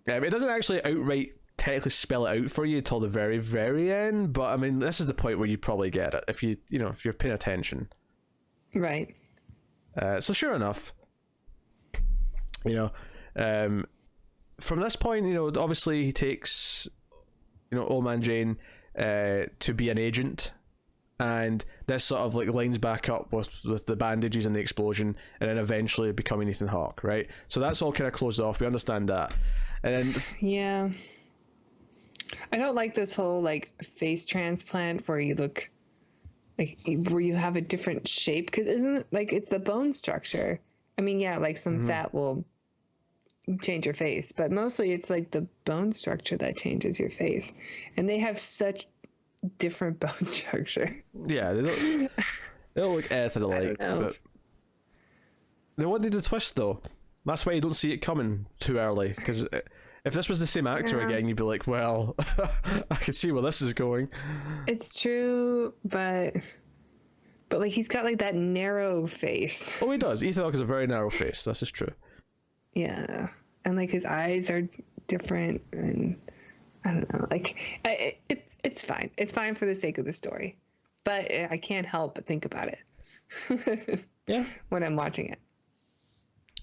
It doesn't actually outright technically spell it out for you till the very, very end, but I mean, this is the point where you probably get it if if you're paying attention,
right?
So sure enough, from this point, obviously he takes, old man Jane to be an agent, and this sort of like lines back up with the bandages and the explosion, and then eventually becoming Ethan Hawke, right? So that's all kind of closed off. We understand that, and then
yeah, I don't like this whole like face transplant where you look like where you have a different shape, because isn't it like it's the bone structure? I mean, yeah, like some fat will change your face, but mostly it's like the bone structure that changes your face, and they have such different bone structure.
Yeah, they don't look anything alike, but they wanted a twist though. That's why you don't see it coming too early, because if this was the same actor again, you'd be like, well, I can see where this is going. It's
true, but like he's got like that narrow face.
Oh, he does. Ethan Hawke has a very narrow face. This is true.
Yeah, and like his eyes are different, and I don't know. Like it's fine. It's fine for the sake of the story, but I can't help but think about it.
Yeah,
when I'm watching it.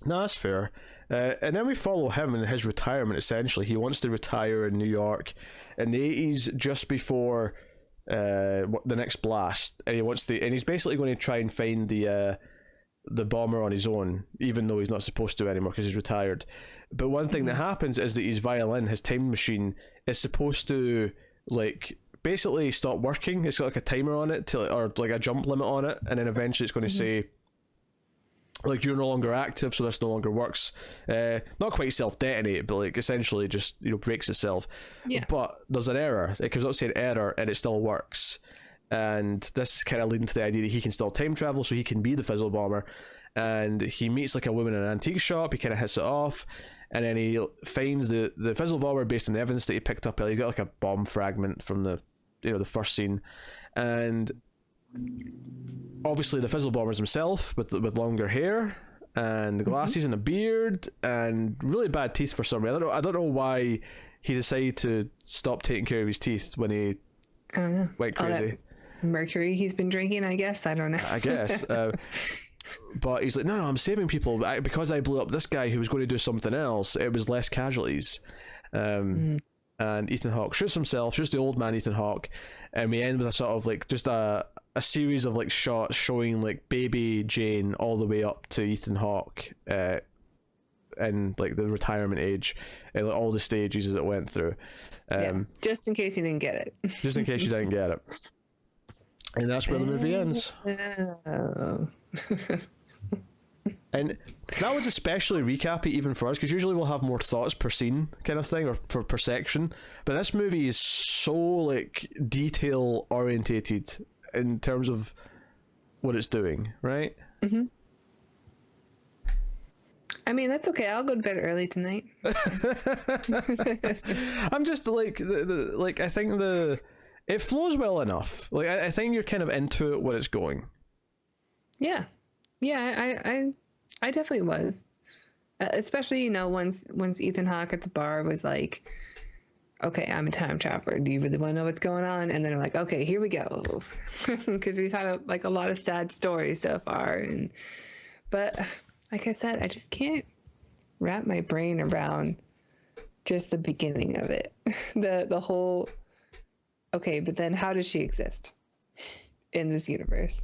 No, that's fair. And then we follow him in his retirement. Essentially, he wants to retire in New York in the 80s, just before the next blast, and he's basically going to try and find the bomber on his own, even though he's not supposed to anymore because he's retired. But one thing that happens is that his violin, his time machine, is supposed to like basically stop working. It's got like a timer on it or like a jump limit on it, and then eventually it's going to say, like, you're no longer active, so this no longer works. Not quite self-detonate, but like essentially just breaks itself.
Yeah.
But there's an error. It comes up saying error, and it still works. And this is kind of leading to the idea that he can still time travel, so he can be the fizzle bomber. And he meets like a woman in an antique shop. He kind of hits it off, and then he finds the fizzle bomber based on the evidence that he picked up. He got like a bomb fragment from the the first scene, and obviously the fizzle bomber's himself with longer hair and glasses and a beard and really bad teeth for some reason. I don't know why he decided to stop taking care of his teeth when he went crazy.
Mercury he's been drinking, I guess. I don't know.
I guess. But he's like, no, I'm saving people because I blew up this guy who was going to do something else. It was less casualties. and Ethan Hawke shoots himself, shoots the old man Ethan Hawke, and we end with a sort of like just a series of like shots showing like baby Jane all the way up to Ethan Hawke, and like the retirement age, and like, all the stages as it went through.
Just in case you didn't get it.
Just in case you didn't get it. And that's where the movie ends.
Oh.
And that was especially recappy even for us, because usually we'll have more thoughts per scene kind of thing, or per section. But this movie is so like detail orientated in terms of what it's doing, right?
Mm-hmm. I mean, that's okay. I'll go to bed early tonight.
I'm just like, like I think it flows well enough. Like I think you're kind of into it when it's going. Yeah,
I definitely was, especially, you know, once Ethan Hawke at the bar was like, okay, I'm a time traveler, do you really want to know what's going on? And then I'm like, okay, here we go. Because we've had a lot of sad stories so far, but like I said, I just can't wrap my brain around just the beginning of it. the whole, okay, but then how does she exist in this universe?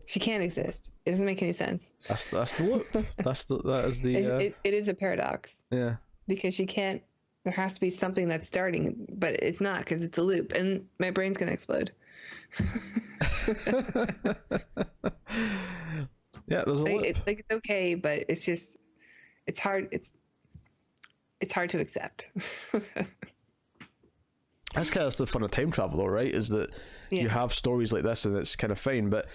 She can't exist. It doesn't make any sense.
That's the loop. That is the.
It is a paradox.
Yeah.
Because she can't. There has to be something that's starting, but it's not, because it's a loop, and my brain's gonna explode.
Yeah, there's a loop.
It's okay, but it's just, it's hard. It's hard to accept.
That's kind of the fun of time travel, though, right? Is that you have stories like this, and it's kind of fine, but.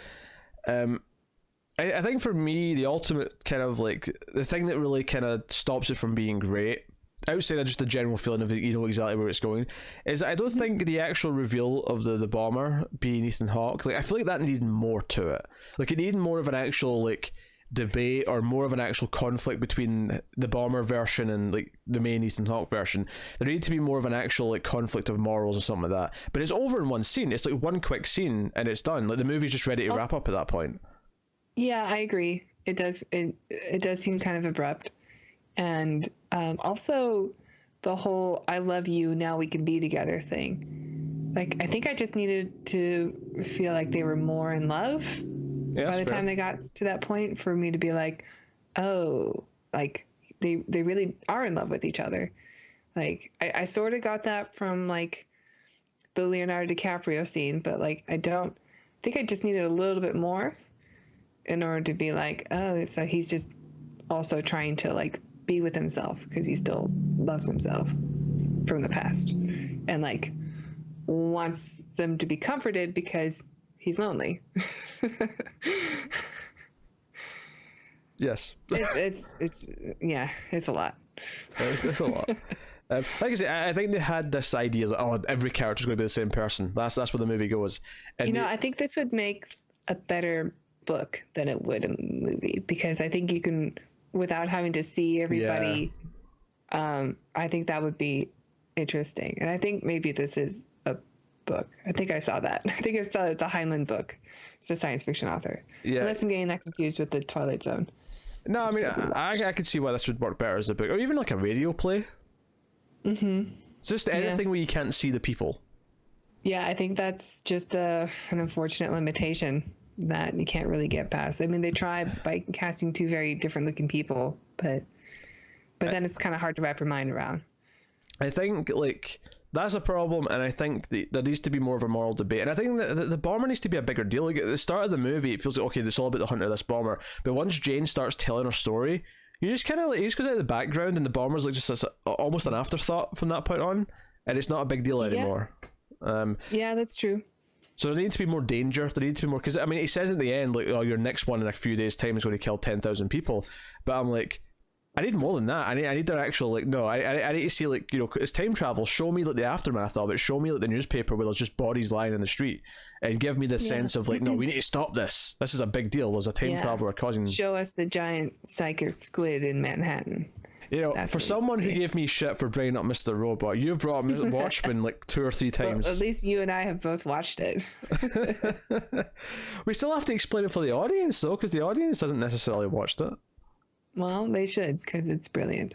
I think for me, the ultimate kind of like the thing that really kind of stops it from being great, outside of just a general feeling of you know exactly where it's going, is I don't think the actual reveal of the bomber being Ethan Hawke, like I feel like that needed more to it. Like it needed more of an actual like debate, or more of an actual conflict between the bomber version and like the main Ethan Hawke version. There needed to be more of an actual like conflict of morals or something like that. But it's over in one scene. It's like one quick scene and it's done. Like the movie's just ready to wrap up at that point.
Yeah, I agree. It does seem kind of abrupt. And also the whole "I love you, now we can be together" thing. Like I think I just needed to feel like they were more in love by the time they got to that point, for me to be like, oh, like they really are in love with each other. Like I sort of got that from like the Leonardo DiCaprio scene, but like I think I just needed a little bit more in order to be like, oh, so he's just also trying to like be with himself because he still loves himself from the past, and like wants them to be comforted because he's lonely.
Yes.
It's a lot.
It's a lot. Like I say, I think they had this idea that, oh, every character's going to be the same person. That's where the movie goes. And
I think this would make a better book than it would a movie, because I think you can, without having to see everybody, I think that would be interesting. And I think maybe this is a book. I think I saw that. I think it's the Heinlein book. It's a science fiction author. Yeah. Unless I'm getting that confused with the Twilight Zone.
No, I mean, I could see why this would work better as a book, or even like a radio play.
Mm-hmm.
It's just anything where you can't see the people.
Yeah, I think that's just an unfortunate limitation that you can't really get past. I mean, they try by casting two very different looking people, but then it's kind of hard to wrap your mind around. I
think like that's a problem, and I think there needs to be more of a moral debate. And I think that the bomber needs to be a bigger deal. Like at the start of the movie, it feels like, okay, it's all about the hunt of this bomber. But once Jane starts telling her story, you just kind of like, he just goes out of the background, and the bomber's like just almost an afterthought from that point on, and it's not a big deal anymore.
Yeah, that's true.
So there needs to be more danger. There needs to be more, because I mean, he says at the end like, "Oh, your next one in a few days' time is going to kill 10,000 people," but I'm like, I need more than that. I need their actual like. No, I need to see like, you know, it's time travel. Show me like the aftermath of it. Show me like the newspaper where there's just bodies lying in the street, and give me this sense of like, no, we need to stop this. This is a big deal. There's a time traveler causing.
Show us the giant psychic squid in Manhattan.
You know, that's for someone who gave me shit for bringing up Mr. Robot, you've brought Watchmen like 2 or 3 times.
Well, at least you and I have both watched it.
We still have to explain it for the audience, though, because the audience hasn't necessarily watched it.
Well, they should, because it's brilliant.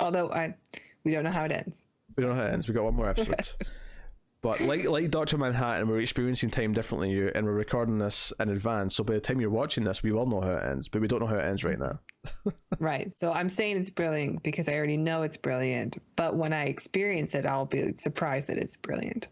Although we don't know how it ends.
We don't know how it ends. We got one more episode. But like Dr. Manhattan, we're experiencing time differently, and we're recording this in advance. So by the time you're watching this, we will know how it ends, but we don't know how it ends right now.
Right. So I'm saying it's brilliant because I already know it's brilliant. But when I experience it, I'll be surprised that it's brilliant.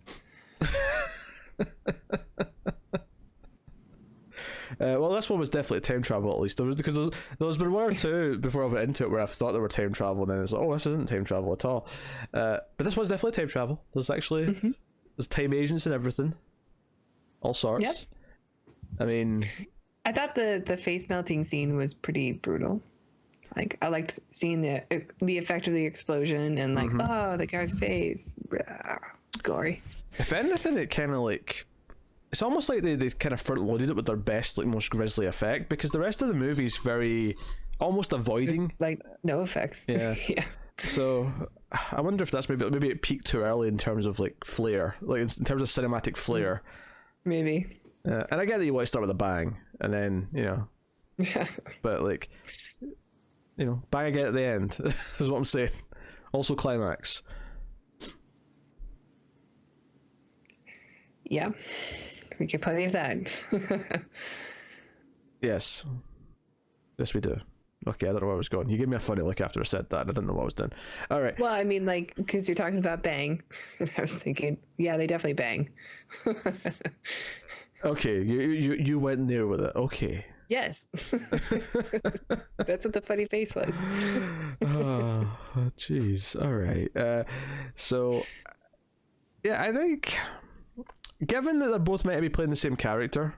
Well, this one was definitely time travel, at least. There's been one or two before I went into it where I thought they were time travel, and then it's like, oh, this isn't time travel at all. But this was definitely time travel. There's actually there's time agents and everything, all sorts.
Yep.
I mean,
I thought the face melting scene was pretty brutal. Like, I liked seeing the effect of the explosion and like, oh, the guy's face, it's gory.
If anything, it kind of like. It's almost like they kind of front-loaded it with their best, like, most grisly effect, because the rest of the movie's very almost avoiding,
like, no effects.
Yeah.
Yeah.
So I wonder if that's maybe it peaked too early in terms of like flair, like in terms of cinematic flair.
Maybe.
And I get that you want to start with a bang, and then
Yeah.
But like, bang again at the end is what I'm saying. Also climax.
Yeah. We get plenty of that.
Yes, we do. Okay, I don't know where I was going. You gave me a funny look after I said that, and I didn't know what I was doing. All right.
Well, I mean, like, because you're talking about bang, and I was thinking, yeah, they definitely bang.
Okay, you went there with it. Okay.
Yes. That's what the funny face was.
Oh, jeez. All right. So, yeah, I think, given that they're both meant to be playing the same character,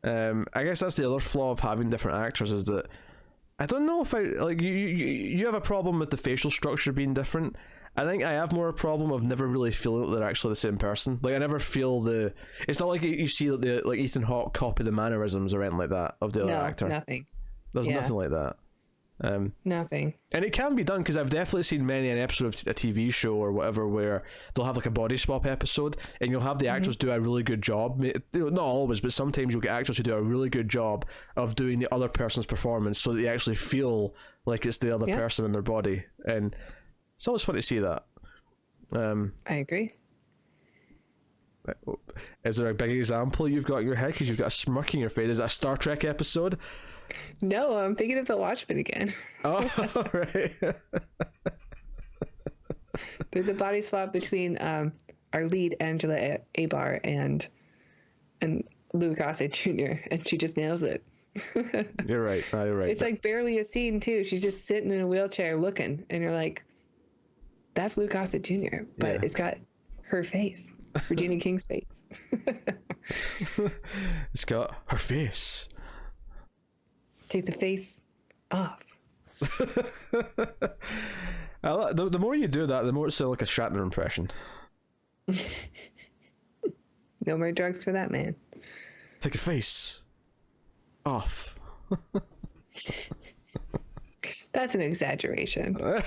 I guess that's the other flaw of having different actors, is that I don't know if you have a problem with the facial structure being different. I think I have more a problem of never really feeling that they're actually the same person. Like, I never feel it's not like you see like Ethan Hawke copy the mannerisms or anything like that of the other actor.
Nothing.
There's nothing like that.
Nothing.
And it can be done, because I've definitely seen many an episode of a TV show or whatever where they'll have like a body swap episode, and you'll have the actors do a really good job. Not always, but sometimes you'll get actors who do a really good job of doing the other person's performance, so that you actually feel like it's the other person in their body, and it's always fun to see that.
I agree.
Is there a big example you've got in your head? Because you've got a smirk in your face. Is that a Star Trek episode?
No, I'm thinking of The Watchmen again.
Oh, right.
There's a body swap between our lead, Angela Abar, and Louis Gossett Jr., and she just nails it.
You're right. No, you're right.
It's like barely a scene, too. She's just sitting in a wheelchair looking, and you're like, that's Louis Gossett Jr., but it's got her face, Regina King's face.
It's got her face.
Take the face off.
The more you do that, the more it sounds like a Shatner impression.
No more drugs for that man.
Take your face off.
That's an exaggeration.
Well,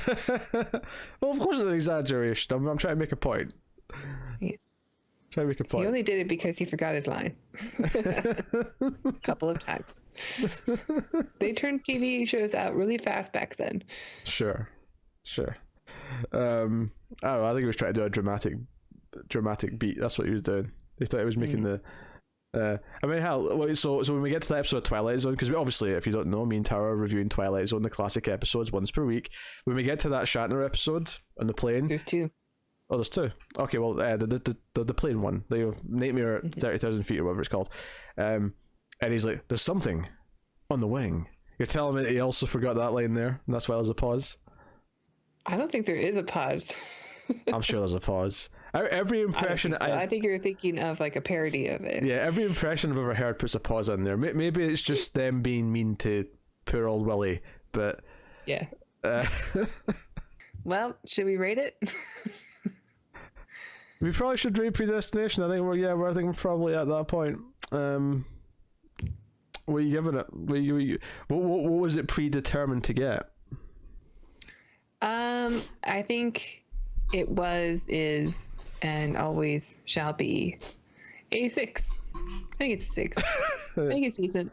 of course it's an exaggeration. I'm trying to make a point.
Yeah.
Trying to make a point.
He only did it because he forgot his line. A couple of times. They turned TV shows out really fast back then.
Sure. I don't know, I think he was trying to do a dramatic beat. That's what he was doing. He thought he was making the I mean, hell, so when we get to the episode of Twilight Zone, because obviously, if you don't know, me and Tara are reviewing Twilight Zone, the classic episodes, once per week. When we get to that Shatner episode on the plane,
there's two.
Oh, there's two. Okay, well, the plane one, the Nightmare at 30,000 feet or whatever it's called, and he's like, "There's something on the wing." You're telling me that he also forgot that line there, and that's why there's a pause?
I don't think there is a pause.
I'm sure there's a pause. Every impression
I think you're thinking of like a parody of it.
Yeah, every impression I've ever heard puts a pause in there. Maybe it's just them being mean to poor old Willie, but
yeah. Well, should we rate it?
We probably should rate Predestination. I think we're probably at that point. What are you giving it? What was it predetermined to get?
I think it is, and always shall be a 6. I think it's a 6. I think it's decent.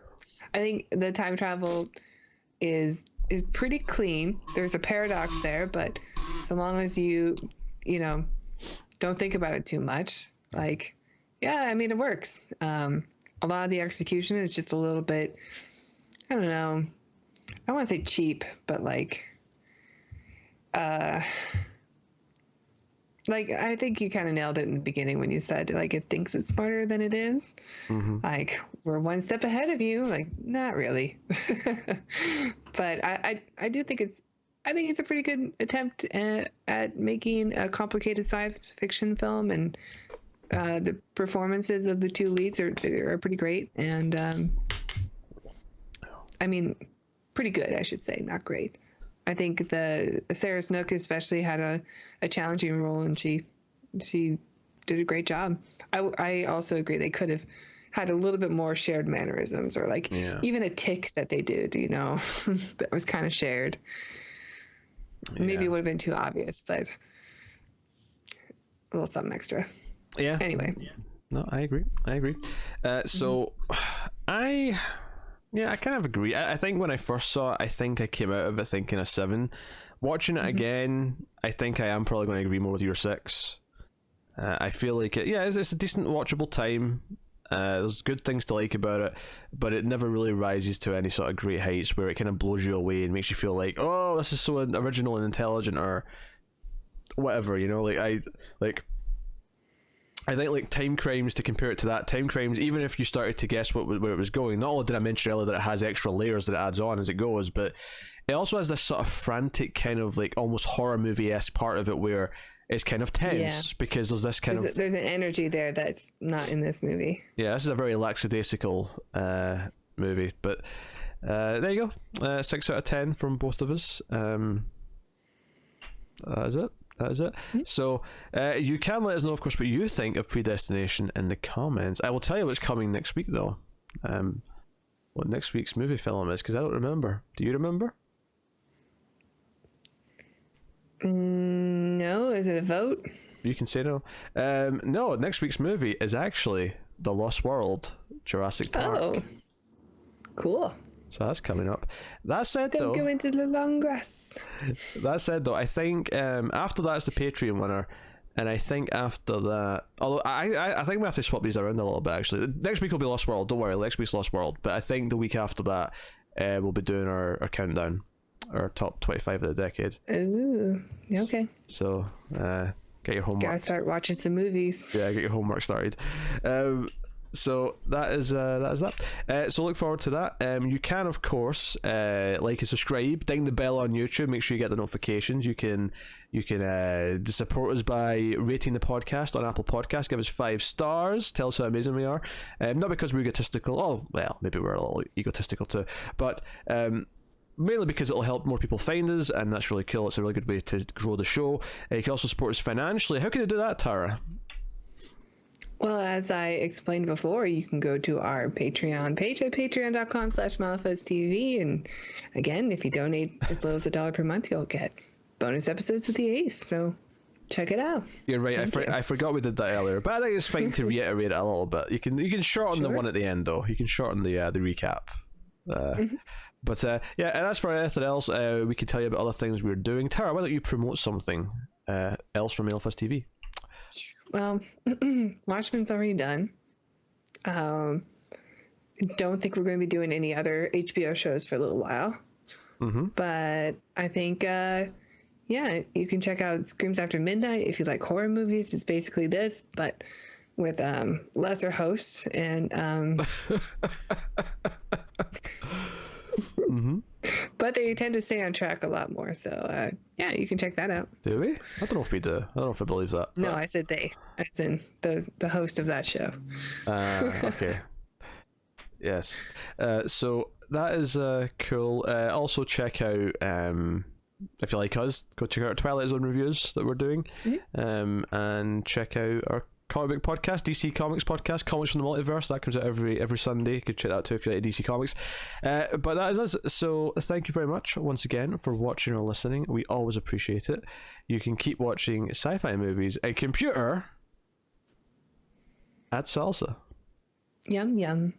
I think the time travel is pretty clean. There's a paradox there, but so long as you you know, don't think about it too much. Like, yeah, I mean, it works. A lot of the execution is just a little bit, I don't know, I want to say cheap, but like I think you kind of nailed it in the beginning when you said like it thinks it's smarter than it is. Like we're one step ahead of you. Like not really, but I do think it's a pretty good attempt at making a complicated science fiction film, and the performances of the two leads are pretty great, and I mean pretty good, I should say, not great. I think the Sarah Snook especially had a challenging role, and she did a great job. I also agree they could have had a little bit more shared mannerisms, or like even a tick that they did, you know, that was kind of shared. Maybe it would have been too obvious, but a little something extra.
Yeah.
Anyway.
No, I agree. So I kind of agree. I think when I first saw it, I think I came out of it thinking a 7. Watching it again, I think I am probably going to agree more with your 6. I feel like it's a decent watchable time. There's good things to like about it, but it never really rises to any sort of great heights where it kind of blows you away and makes you feel like, oh, this is so original and intelligent or whatever, you know. I think like Time Crimes, to compare it to that, Time Crimes, even if you started to guess where it was going, not only did I mention earlier that it has extra layers that it adds on as it goes, but it also has this sort of frantic kind of like almost horror movie-esque part of it where it's kind of tense because there's this kind of...
There's an energy there that's not in this movie. Yeah,
this is a very lackadaisical movie, but there you go. 6 out of 10 from both of us. That is it. So you can let us know, of course, what you think of Predestination in the comments. I will tell you what's coming next week, though. What next week's movie film is, because I don't remember. Do you remember?
No. Is it a vote?
You can say no. No, next week's movie is actually The Lost World, Jurassic Park.
Oh, cool.
So that's coming up. That said,
Don't go into the long grass.
That said, though, I think after that's the Patreon winner, and I think after that, although I think we have to swap these around a little bit, actually. Next week will be Lost World, don't worry, next week's Lost World, but I think the week after that, we'll be doing our countdown, our top 25 of the decade.
Ooh, okay.
So, get your homework.
Gotta start watching some movies.
Yeah, get your homework started. So that is that. So look forward to that. You can, of course, like and subscribe, ding the bell on YouTube, make sure you get the notifications. You can support us by rating the podcast on Apple Podcasts. Give us 5 stars. Tell us how amazing we are. Not because we're egotistical. Oh, well, maybe we're a little egotistical too, but mainly because it'll help more people find us, and that's really cool. It's a really good way to grow the show. You can also support us financially. How can you do that, Tara?
Well, as I explained before, you can go to our Patreon page at patreon.com/MalafuzzTV. And again, if you donate as little as $1 per month, you'll get bonus episodes of The Ace. So check it out.
You're right. I forgot we did that earlier, but I think it's fine to reiterate it a little bit. You can shorten the one at the end, though. You can shorten the recap. But yeah, and as for anything else, we can tell you about other things we're doing. Tara, why don't you promote something else from Malafuzz TV?
Well, Watchmen's already done. Don't think we're going to be doing any other HBO shows for a little while. But I think, you can check out Screams After Midnight if you like horror movies. It's basically this, but with lesser hosts and but they tend to stay on track a lot more, so you can check that out.
Do we? I don't know if we do. I don't know if I believe that, but...
No, I said they, as in the host of that show.
Okay. Yes. So that is cool. Also check out, if you like us, go check out our Twilight Zone reviews that we're doing. And check out our comic book podcast, DC Comics podcast, Comics from the Multiverse. That comes out every Sunday. You can check that out too if you like DC Comics. But that is us. So thank you very much once again for watching or listening. We always appreciate it. You can keep watching sci-fi movies and computer at Salsa.
Yum yum.